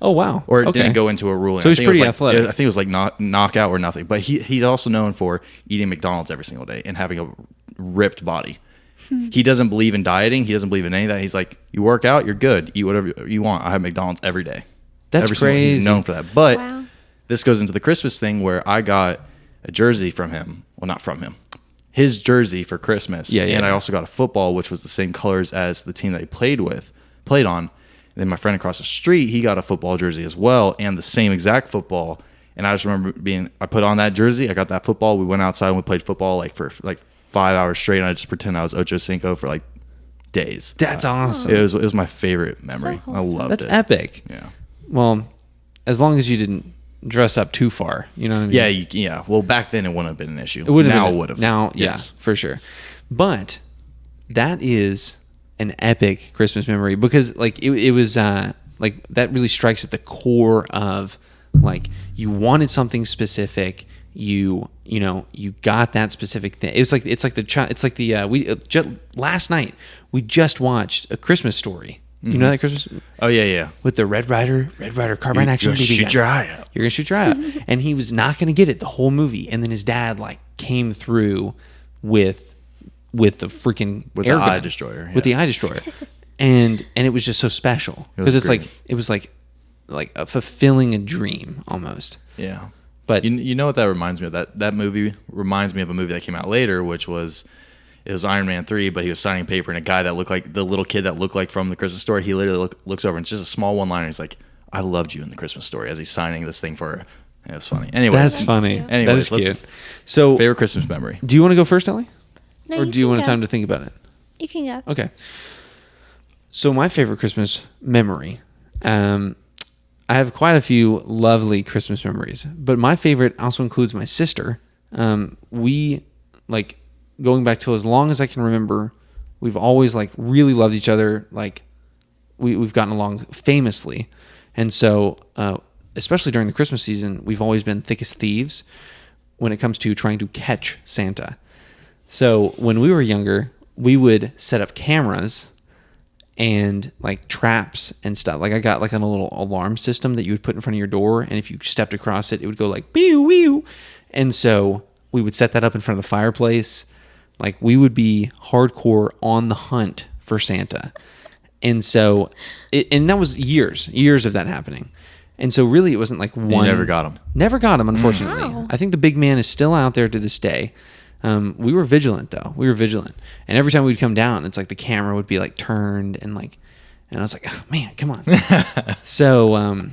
Oh wow! Or it didn't go into a ruling. So he's pretty athletic. I think it was like knockout or nothing. But he's also known for eating McDonald's every single day and having a ripped body. He doesn't believe in dieting. He doesn't believe in any of that. He's like, you work out, you're good. Eat whatever you want. I have McDonald's every day. That's crazy. He's known for that. But this goes into the Christmas thing where I got a jersey from him. Well, not from him. His jersey for Christmas. Yeah. And I also got a football, which was the same colors as the team that he played on. And then my friend across the street, he got a football jersey as well and the same exact football. And I just remember I put on that jersey. I got that football. We went outside and we played football for 5 hours straight, and I just pretend I was Ochocinco for days. That's awesome. It was my favorite memory. So I loved That's it. epic. Yeah. Well, as long as you didn't dress up too far, you know what I mean? Yeah. Well, back then it wouldn't have been an issue. It wouldn't now have. It would have. Now, yes, for sure. But that is an epic Christmas memory because it was that really strikes at the core of you wanted something specific. You got that specific thing. Last night we just watched A Christmas Story. You know that Christmas? Oh yeah. With the Red Rider carbine action. You're gonna shoot your eye out. You're gonna shoot your eye out. And he was not gonna get it the whole movie. And then his dad came through with the freaking air gun. Eye destroyer. With the eye destroyer. And it was just so special because it was like a fulfilling a dream almost. Yeah. But you know what that reminds me of? That movie reminds me of a movie that came out later, which was Iron Man 3, but he was signing paper, and a guy that looked like the little kid that looked like from the Christmas Story, he literally looks over, and it's just a small one-liner. He's like, "I loved you" in the Christmas Story as he's signing this thing for her. It was funny. Anyways, that's funny. Cute. Anyways, that is cute. So, favorite Christmas memory. Do you want to go first, Ellie? No, or do you want time to think about it? You can go. Okay. So my favorite Christmas memory, I have quite a few lovely Christmas memories, but my favorite also includes my sister. We going back to as long as I can remember, we've always really loved each other. We've gotten along famously. And so, especially during the Christmas season, we've always been thick as thieves when it comes to trying to catch Santa. So when we were younger, we would set up cameras and traps and stuff. I got a little alarm system that you would put in front of your door, and if you stepped across it, it would go pew wee. And so we would set that up in front of the fireplace. We would be hardcore on the hunt for Santa. And so and that was years of that happening. And so really it wasn't one. You never got him. Never got him, unfortunately. Wow. I think the big man is still out there to this day. We were vigilant though. And every time we'd come down, it's the camera would be turned and I was like, oh man, come on. So,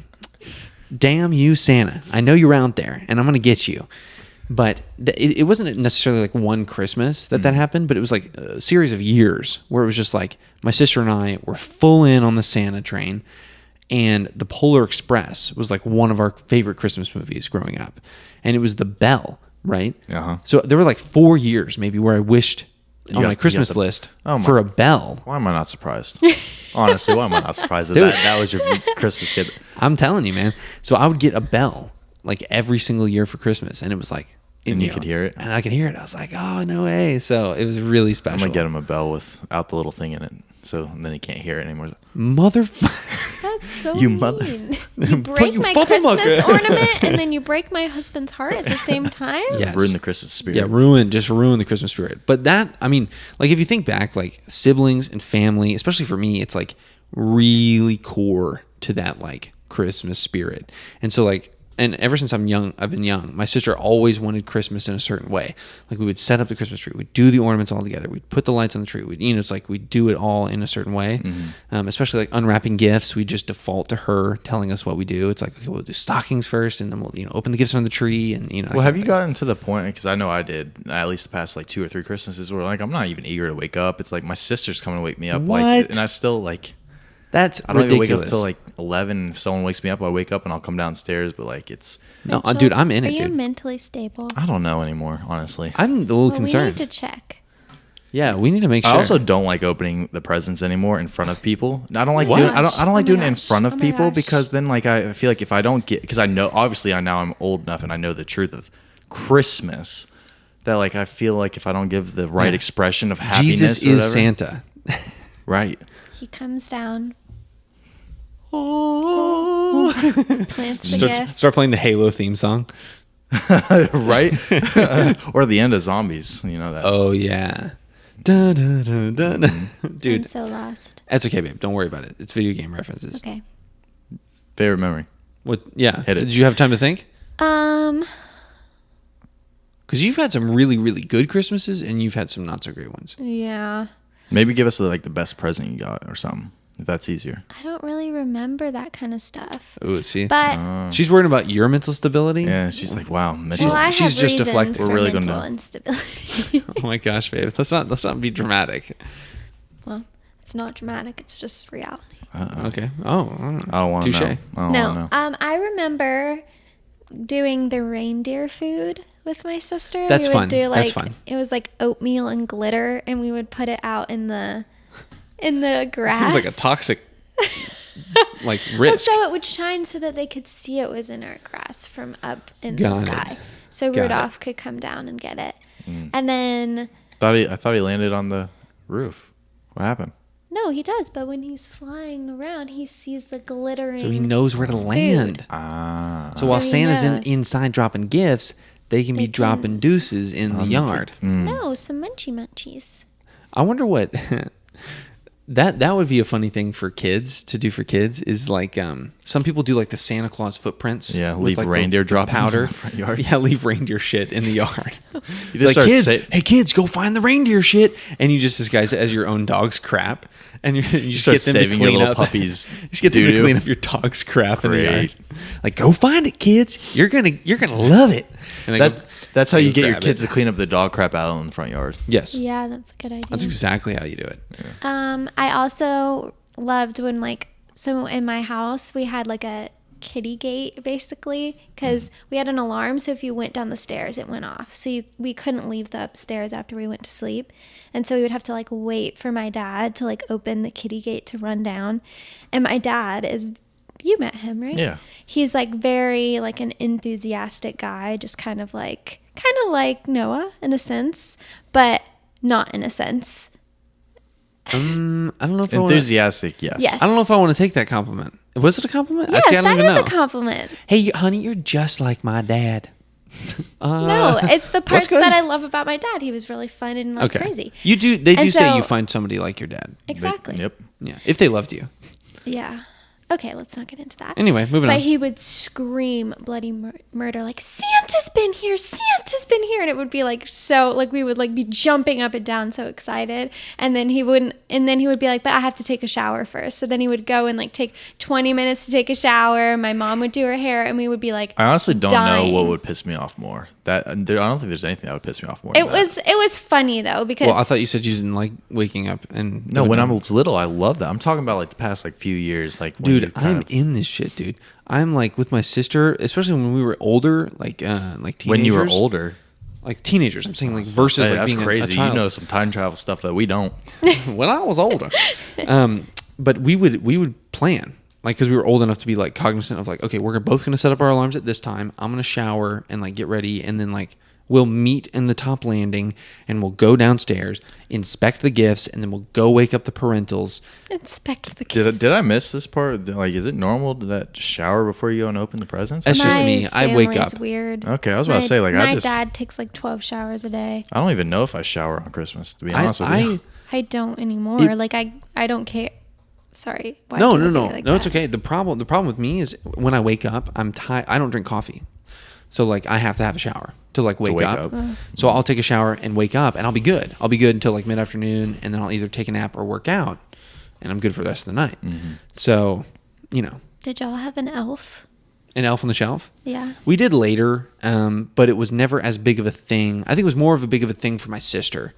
damn you, Santa. I know you're out there and I'm going to get you. But it wasn't necessarily one Christmas that happened, but it was a series of years where it was just my sister and I were full in on the Santa train, and The Polar Express was one of our favorite Christmas movies growing up. And it was The Bell, right? Uh-huh. So there were 4 years maybe where I wished on my Christmas list Oh my- for a bell. Why am I not surprised? Honestly, why am I not surprised that that was your Christmas gift? I'm telling you, man. So I would get a bell like every single year for Christmas, and it was like, And you could hear it? and I could hear it. I was like, oh no way! So it was really special. I'm gonna get him a bell without the little thing in it, so then he can't hear it anymore. Motherfucker. That's so You mean. mother- You break you my motherfucker. Christmas ornament and then you break my husband's heart at the same time? Yes. Ruin the Christmas spirit. Yeah, ruin the Christmas spirit. But that, I mean, like if you think back, like siblings and family, especially for me, it's like really core to that like Christmas spirit. And so like, and ever since I've been young, my sister always wanted Christmas in a certain way. Like we would set up the Christmas tree, we'd do the ornaments all together, we'd put the lights on the tree, it's like we'd do it all in a certain way. Especially like unwrapping gifts, we just default to her telling us what we do. It's like, okay, we'll do stockings first, and then we'll open the gifts on the tree, and Well, have you gotten to the point? Because I know I did. At least the past like 2 or 3 Christmases, where like I'm not even eager to wake up. It's like my sister's coming to wake me up. What? Like, and I still like. That's I don't ridiculous. even wake up till like 11. If someone wakes me up, I wake up and I'll come downstairs. But like it's. No, Mitchell, dude, I'm in it, Are you dude. mentally stable? I don't know anymore, honestly. I'm a little Well, we concerned. need to check. Yeah, we need to make sure. I also don't like opening the presents anymore in front of people. I don't like What? doing. I don't like Oh my doing it in gosh. front of Oh my people gosh. because then like I feel like if I don't get, because I know obviously now I'm old enough and I know the truth of Christmas, that like I feel like if I don't give the right Yeah. expression of happiness, Jesus or is whatever, Santa. right? He comes down, Oh. plants the gifts. Start playing the Halo theme song. Right? Or the end of Zombies. You know that. Oh yeah. Da, da, da, da, da. I'm Dude, so lost. that's okay, babe. Don't worry about it. It's video game references. Okay. Favorite memory. What? Yeah. Hit it. Did you have time to think? Um, Because you've had some really, really good Christmases, and you've had some not so great ones. yeah. Maybe give us like the best present you got or something. If that's easier. I don't really remember that kind of stuff. Ooh, see. But She's worried about your mental stability. Yeah, she's like, wow, Mitchell. well, I she's have just reasons deflecting. for We're really mental gonna- instability. Oh my gosh, babe. Let's not be dramatic. Well, it's not dramatic. It's just reality. Okay. Oh. I don't want to Touche. know. I don't No, want to know. I remember doing the reindeer food with my sister. That's we would fun. Do That's like fun. it was like oatmeal and glitter, and we would put it out in the grass. Seems like a toxic, like Well, risk. so it would shine so that they could see it was in our grass from up in Got the it. sky. So Got it. Rudolph could come down and get it. And then I thought he landed on the roof. What happened? no, he does. But when he's flying around, he sees the glittering. So he knows where to food. land. Ah. So while he Santa's knows. inside dropping gifts, they can be They dropping can- deuces in the yard. No, some munchy munchies. I wonder what that would be a funny thing for kids to do for kids is like some people do like the Santa Claus footprints. Yeah, with, leave like, the reindeer droppings in powder. the front yard. Yeah, leave reindeer shit in the yard. You just Like start kids, say- hey kids, go find the reindeer shit, and you just disguise it as your own dog's crap, and you just start get them to saving your clean little up puppies' you just get them to doo-doo. clean up your dog's crap in the yard. Great. Like, go find it, kids. You're gonna love it. And they go- That's how they you go get your grab kids it. to clean up the dog crap out in the front yard. Yes, Yeah, that's a good idea. that's exactly how you do it. I also loved when so in my house we had like a kitty gate basically because we had an alarm, so if you went down the stairs it went off, so we couldn't leave the upstairs after we went to sleep, and so we would have to wait for my dad to open the kitty gate to run down. And my dad is, you met him, right? Yeah. He's very an enthusiastic guy, just kind of like Noah in a sense, but not in a sense. I don't know if Enthusiastic, yes. Yes. I don't know if I want to take that compliment. Was it a compliment? Yes, See, I don't that even is know. a compliment. Hey, honey, you're just like my dad. No, it's the parts good? that I love about my dad. He was really fun and crazy. You do. They do And say so- you find somebody like your dad. Exactly. Yep. Yeah, if they loved you. Yeah. Okay, let's not get into that. Anyway, moving But on. he would scream bloody murder, like, Santa's been here, Santa's been here. And it would be we would be jumping up and down so excited. And then he would be like, but I have to take a shower first. So then he would go and take 20 minutes to take a shower. My mom would do her hair, and we would be like, I honestly don't dying. know what would piss me off more. I don't think there's anything that would piss me off more. It than that. was funny though, because Well, I thought you said you didn't like waking up and No, doing when I that. was little, I loved that. I'm talking about the past few years. When Dude, you kind I'm of- in this shit, dude. I'm with my sister, especially when we were older, like teenagers. when you were older. Like teenagers, I'm saying like versus Hey, like that's being crazy. a child. You know some time travel stuff that we don't. When I was older. But we would plan, like, because we were old enough to be like cognizant of like, okay, we're both going to set up our alarms at this time. I'm going to shower and like get ready, and then like we'll meet in the top landing, and we'll go downstairs, inspect the gifts, and then we'll go wake up the parentals. Inspect the kids. Did I miss this part? Like, is it normal to that shower before you go and open the presents? That's just me. I wake family's up. Weird. Okay, I was about to say, like, my I just dad takes like 12 showers a day. I don't even know if I shower on Christmas, to be honest with you. I don't anymore. Like I don't care. Sorry. Why No, do no, you no, look at me like no. It's that? okay. The problem with me is when I wake up, I'm tired. I don't drink coffee, so like I have to have a shower to like wake up. So I'll take a shower and wake up, and I'll be good. I'll be good until like mid afternoon, and then I'll either take a nap or work out, and I'm good for the rest of the night. So, you know, Did y'all have an elf? an elf on the shelf. Yeah. We did later, but it was never as big of a thing. I think it was more of a big of a thing for my sister.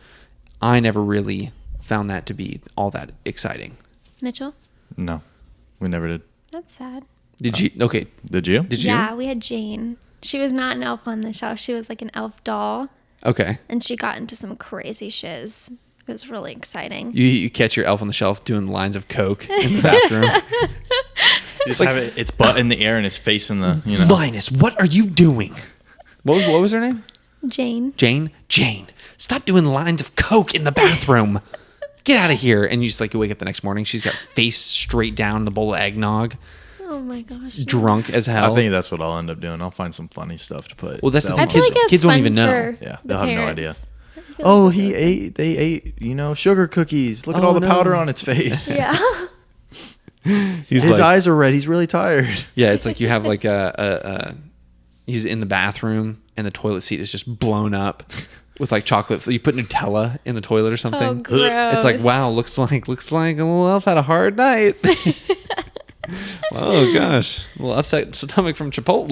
I never really found that to be all that exciting. Mitchell? No, we never did. That's sad. Did you? Okay. Did you? Did you? Yeah, we had Jane. She was not an elf on the shelf. She was like an elf doll. Okay. And she got into some crazy shiz. It was really exciting. You catch your elf on the shelf doing lines of coke in the bathroom. You just have its butt in the air and its face in the, you know. Linus, what are you doing? What was her name? Jane. Jane, stop doing lines of coke in the bathroom. Get out of here. And you just like you wake up the next morning, she's got face straight down in the bowl of eggnog, Oh my gosh. drunk as hell. I think that's what I'll end up doing. I'll find some funny stuff to put. Well, that's the Zelda thing. I feel on. like it's Kids won't fun even know. for Yeah, the they'll have no parents. idea. I feel like Oh, that's they ate, you know, sugar cookies. Look at Oh, all the no. powder on its face. Yeah. He's His like, eyes are red. He's really tired. yeah, it's like you have like he's in the bathroom and the toilet seat is just blown up with like chocolate. You put Nutella in the toilet or something. Oh, gross. It's like, wow, looks like a little elf had a hard night. Oh gosh, a little upset stomach from Chipotle.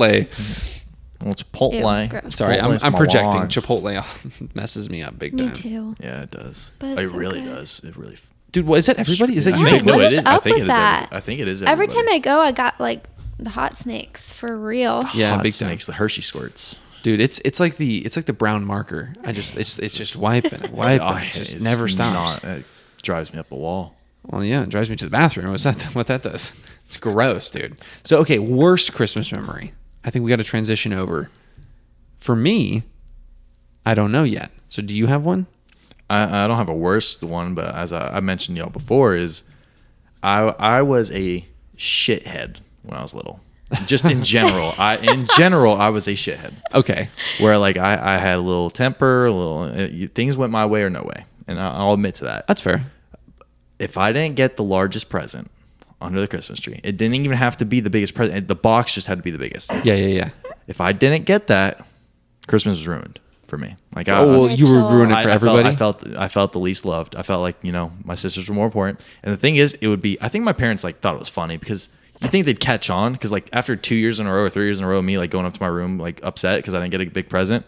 Well, Chipotle. Ew, gross. Sorry, Chipotle's I'm my projecting. lunch. Chipotle messes me up big time. Me too. Yeah, it does. But it's It so really good. does. It really. Dude, what is that? Everybody? Is that you? I think, big no, What it is is. I up think with it is. that? I think it is. Every everybody. time I go, I got like the hot snakes for real. Yeah, Hot big snakes, time. the Hershey squirts. Dude, it's like the brown marker. it's just wiping. It just It's never stops. It drives me up the wall. Well, yeah, it drives me to the bathroom. What's that? What that does? It's gross, dude. So, okay, worst Christmas memory. I think we got to transition over. For me, I don't know yet. So, do you have one? I don't have a worst one, but as I mentioned y'all before, is I was a shithead when I was little. Just in general, I was a shithead. Okay. Where like I had a little temper, things went my way or no way, and I'll admit to that. That's fair. If I didn't get the largest present under the Christmas tree, it didn't even have to be the biggest present. The box just had to be the biggest. Yeah. If I didn't get that, Christmas was ruined for me. Like Oh, well, you were ruining it for everybody. I felt the least loved. I felt like, you know, my sisters were more important. And the thing is, I think my parents like thought it was funny because you think they'd catch on, because like after 2 years in a row or 3 years in a row of me like going up to my room like upset because I didn't get a big present,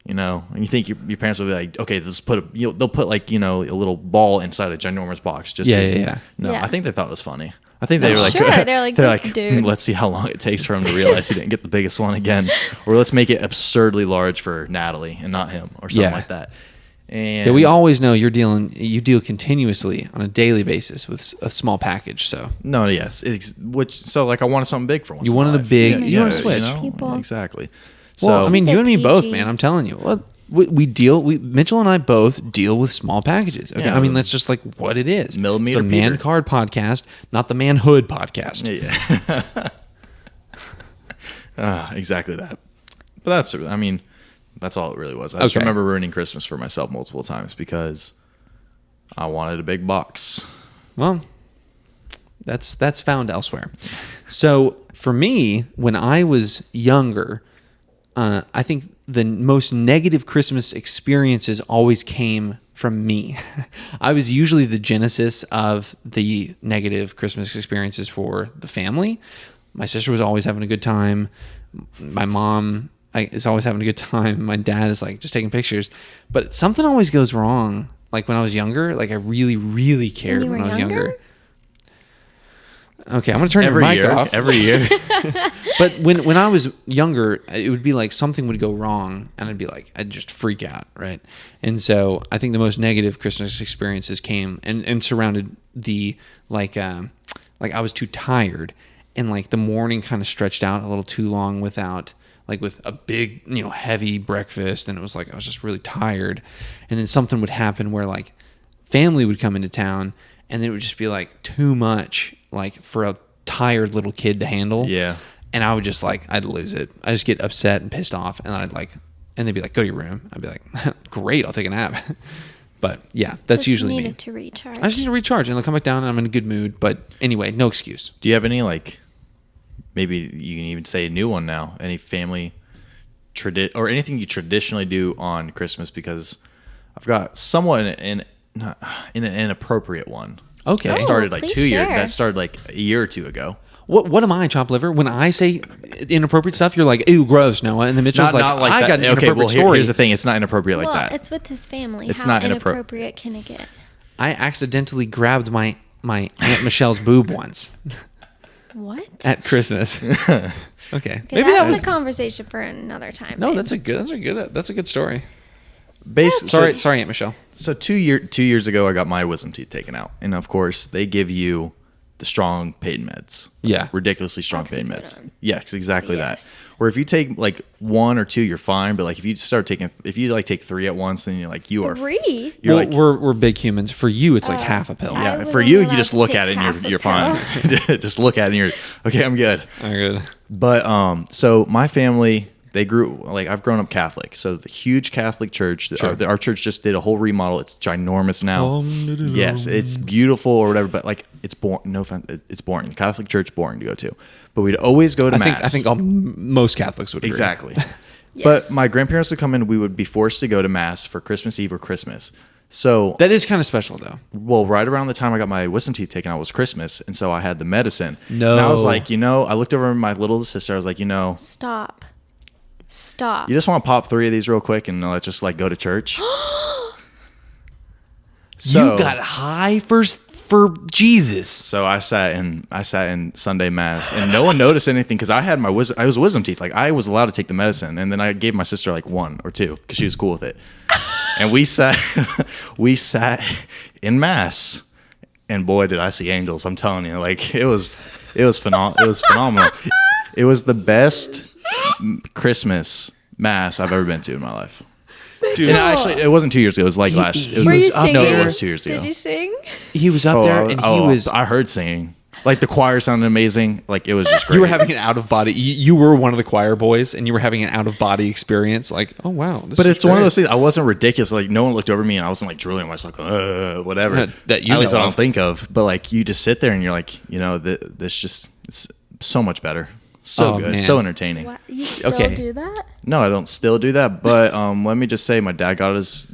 you know, and you think your parents will be like, okay, they'll put like, you know, a little ball inside a ginormous box. Just Yeah. No, Yeah. I think they thought it was funny. I think they were like, Sure, they're like, this dude. let's see how long it takes for him to realize he didn't get the biggest one again, or let's make it absurdly large for Natalie and not him, or something Yeah. like that. And Yeah, we always know you deal continuously on a daily basis with a small package. So no, yes, so like I wanted something big for once. You in my wanted a life. big- you wanted a Switch. People. Exactly. well, So I mean, They're you and me both, PG. man. I'm telling you. Well, Mitchell and I both deal with small packages. Okay, Yeah. I mean that's just like what it is. Millimeter it's the Man Peter. Card podcast, not the Manhood podcast. yeah. Exactly that. But that's all it really was. I just Okay. remember ruining Christmas for myself multiple times because I wanted a big box. Well, that's found elsewhere. So for me, when I was younger, I think the most negative Christmas experiences always came from me. I was usually the genesis of the negative Christmas experiences for the family. My sister was always having a good time. My mom is always having a good time. My dad is like just taking pictures. But something always goes wrong. Like when I was younger, like I really, really cared you when were I was younger. Okay, I'm gonna turn every your mic year. off. Every year. But when I was younger, it would be like something would go wrong, and I'd just freak out, right? And so I think the most negative Christmas experiences came and surrounded the like I was too tired, and like the morning kind of stretched out a little too long without with a big heavy breakfast, and it was like I was just really tired, and then something would happen where like family would come into town, and then it would just be like too much for a tired little kid to handle. Yeah. And I would just I'd lose it. I just get upset and pissed off, and and they'd be like, "Go to your room." I'd be like, "Great, I'll take a nap." But yeah, that's just usually needed me. to recharge. I just need to recharge, and I'll come back down, and I'm in a good mood. But anyway, no excuse. Do you have any maybe you can even say a new one now? Any family or anything you traditionally do on Christmas? Because I've got somewhat in an inappropriate one. Okay. That started please 2 years. share. That started a year or two ago. What am I, chopped liver? When I say inappropriate stuff, you're like, "Ew, gross, Noah." And then Mitchell's Not I that. got an inappropriate story. Here's the thing. It's not inappropriate like well, that. it's with his family. It's How not inappropriate can it get? I accidentally grabbed my Aunt Michelle's boob once What? at Christmas. Okay. Okay, Maybe that that's was a conversation for another time. No, babe. that's a good story. Basically, Sorry, Aunt Michelle. So 2 years ago, I got my wisdom teeth taken out, and of course, they give you the strong pain meds. Yeah. Ridiculously strong pain meds. Oxycodone. Yeah, it's exactly Yes. that. Where if you take 1 or 2, you're fine, but if you take 3 at once, then you are 3? You're We're big humans. For you, it's like half a pill. I yeah. was For only you, allowed you just to look take at it half and a you're fine. Just look at it and you're okay. I'm good. Oh, good. But so my family, they grew I've grown up Catholic, so the huge Catholic church. Sure. Our church just did a whole remodel. It's ginormous now. Yes, it's beautiful or whatever, but it's boring. No offense, it's boring. Catholic church boring to go to, but we'd always go to mass. I think most Catholics would agree. Exactly. Yes. But my grandparents would come in. We would be forced to go to mass for Christmas Eve or Christmas. So That is kind of special, though. well, right around the time I got my wisdom teeth taken out was Christmas, and so I had the medicine. No. And I was like, I looked over at my little sister. I was like, Stop. you just want to pop 3 of these real quick and let's just go to church. So You got high for Jesus. So I sat in Sunday mass, and no one noticed anything because I was wisdom teeth. I was allowed to take the medicine, and then I gave my sister 1 or 2 because she was cool with it. And we sat in mass, and boy, did I see angels! I'm telling you, it was phenomenal. It was phenomenal. It was the best Christmas mass I've ever been to in my life. Dude, and actually, it wasn't 2 years ago. It was last. It was, Were you no, singing? it was 2 years ago. Did you sing? He was up there, and he was. I heard singing. The choir sounded amazing. It was just great. You were having an out of body. You were one of the choir boys, and you were having an out of body experience. Oh wow! But it's one of those things. I wasn't ridiculous. No one looked over me, and I wasn't drooling on myself, whatever. That you At least know I don't of. think of. But you just sit there, and you're this just it's so much better, so Oh, good, man. so entertaining. What? You still Okay. do that? No, I don't still do that. But let me just say, my dad got his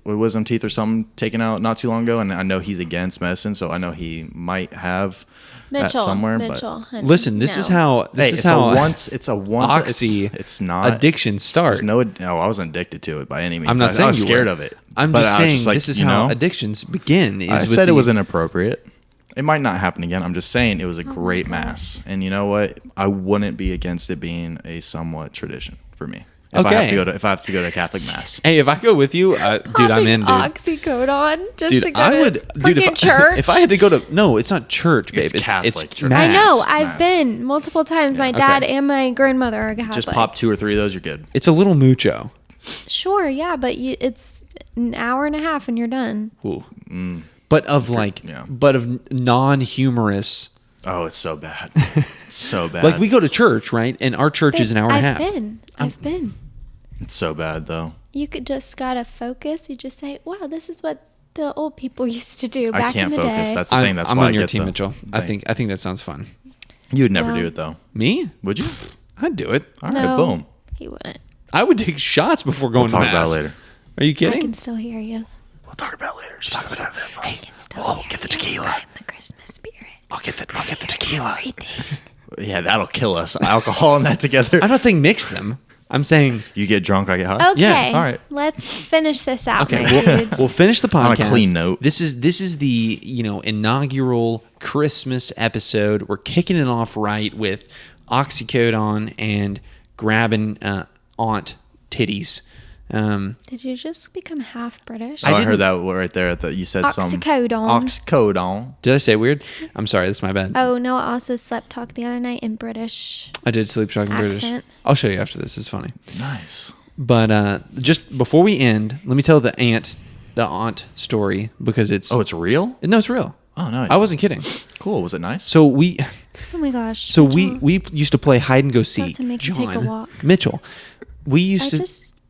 wisdom teeth or something taken out not too long ago, and I know he's against medicine, so I know he might have that somewhere. honey, Listen, this no. is how. But This hey, is it's how a once. It's a once. Oxy It's not addiction starts. There's no. I wasn't addicted to it by any means. I'm not saying I was you scared were. of it. I'm But just I was saying this is you how know, addictions begin. Is I with said it the- was inappropriate. It might not happen again. I'm just saying it was a Oh great mass, and you know what? I wouldn't be against it being a somewhat tradition for me. If I have to go to a Catholic mass. Hey, if I go with you, dude, I'm in, dude. Oxycodone just Dude, to go I to would, dude. freaking church. If I had to go to, no, it's not church, babe. It's Catholic church. Mass. I know. Mass. I've been multiple times. My dad Okay. and my grandmother are Catholic. Just pop 2 or 3 of those, you're good. It's a little mucho. Sure, yeah, but it's an hour and a half and you're done. Ooh. But of yeah. but of non-humorous. Oh, it's so bad. It's so bad. We go to church, right? And our church is an hour and a half. I've been. It's so bad though. You could just gotta focus. You just say, "Wow, this is what the old people used to do back I can't in the focus. day." That's the thing. That's I'm why on I your get team, the Mitchell. I thing. think that sounds fun. You would never Well- do it though. Me? Would you? I'd do it. All right, No, boom. he wouldn't. I would take shots before going We'll talk to mass. about it later. Are you I kidding? can still hear you. We'll talk about it later. Talk about it. I can still Oh, hear get the you. tequila. I'm the Christmas spirit. I'll get the tequila. Everything. Yeah, that'll kill us. Alcohol and that together. I'm not saying mix them. I'm saying You get drunk, I get high. Okay. Yeah, all right. Let's finish this out, okay. my dudes. We'll finish the podcast On a clean note. This is the inaugural Christmas episode. We're kicking it off right with oxycodone and grabbing aunt titties. Did you just become half British? I heard that right there. That you said some oxycodone. Did I say it weird? I'm sorry. That's my bad. Oh, Noah also slept talk the other night in British. I did sleep talk in British. accent. I'll show you after this. It's funny. Nice. But just before we end, let me tell the aunt story because it's... Oh, it's real? No, it's real. Oh, nice. I wasn't kidding. Cool. Was it nice? So we... Oh my gosh. So John. we used to play hide and go seek. to make you take a walk. Mitchell. We used I to... just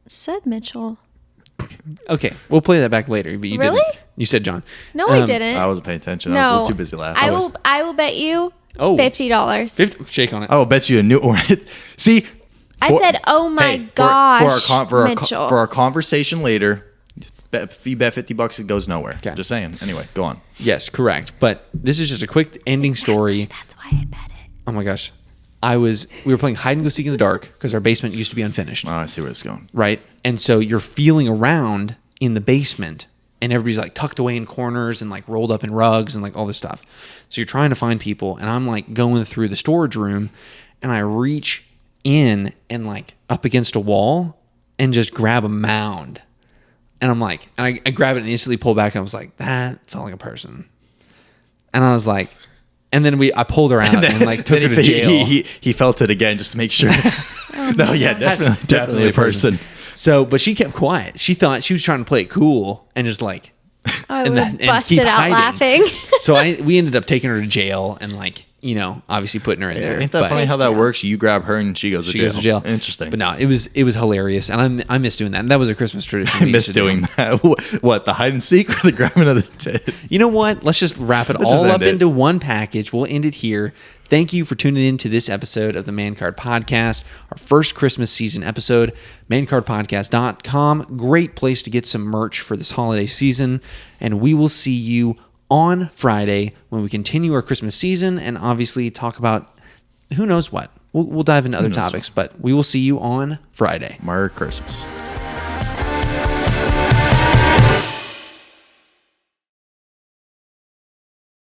said Mitchell. Okay, we'll play that back later. But you Really? didn't. You said John. No, I didn't. I wasn't paying attention. I was a little too busy laughing. I will bet you Oh. $50. Shake on it. I will bet you a new one. See, I said, "Oh my gosh, Mitchell." For our conversation later, if you bet $50, it goes nowhere. Okay. Just saying. Anyway, go on. Yes, correct. But this is just a quick ending story. That's why I bet it. Oh my gosh. We were playing hide and go seek in the dark because our basement used to be unfinished. Oh, I see where it's going. Right? And so you're feeling around in the basement and everybody's like tucked away in corners and like rolled up in rugs and like all this stuff. So you're trying to find people and I'm like going through the storage room and I reach in and like up against a wall and just grab a mound. And I'm like, and I grab it and instantly pull back and I was like, that felt like a person. And I was like, and then I pulled her out and like took her to jail. He felt it again just to make sure. No, yeah, definitely a person. So, but she kept quiet. She thought she was trying to play it cool and just like, I and would have busted out laughing. So we ended up taking her to jail and like, you know, obviously putting her in there. Ain't that funny how that works? You grab her and she goes to jail. Interesting. But no, it was hilarious, and I miss doing that. And that was a Christmas tradition. I miss doing that. What, the hide and seek or the grabbing of the tit? You know what? Let's just wrap it all up into one package. We'll end it here. Thank you for tuning in to this episode of the Man Card Podcast, our first Christmas season episode. mancardpodcast.com. Great place to get some merch for this holiday season, and we will see you on Friday when we continue our Christmas season and obviously talk about who knows what. We'll dive into other topics, but we will see you on Friday. Merry Christmas.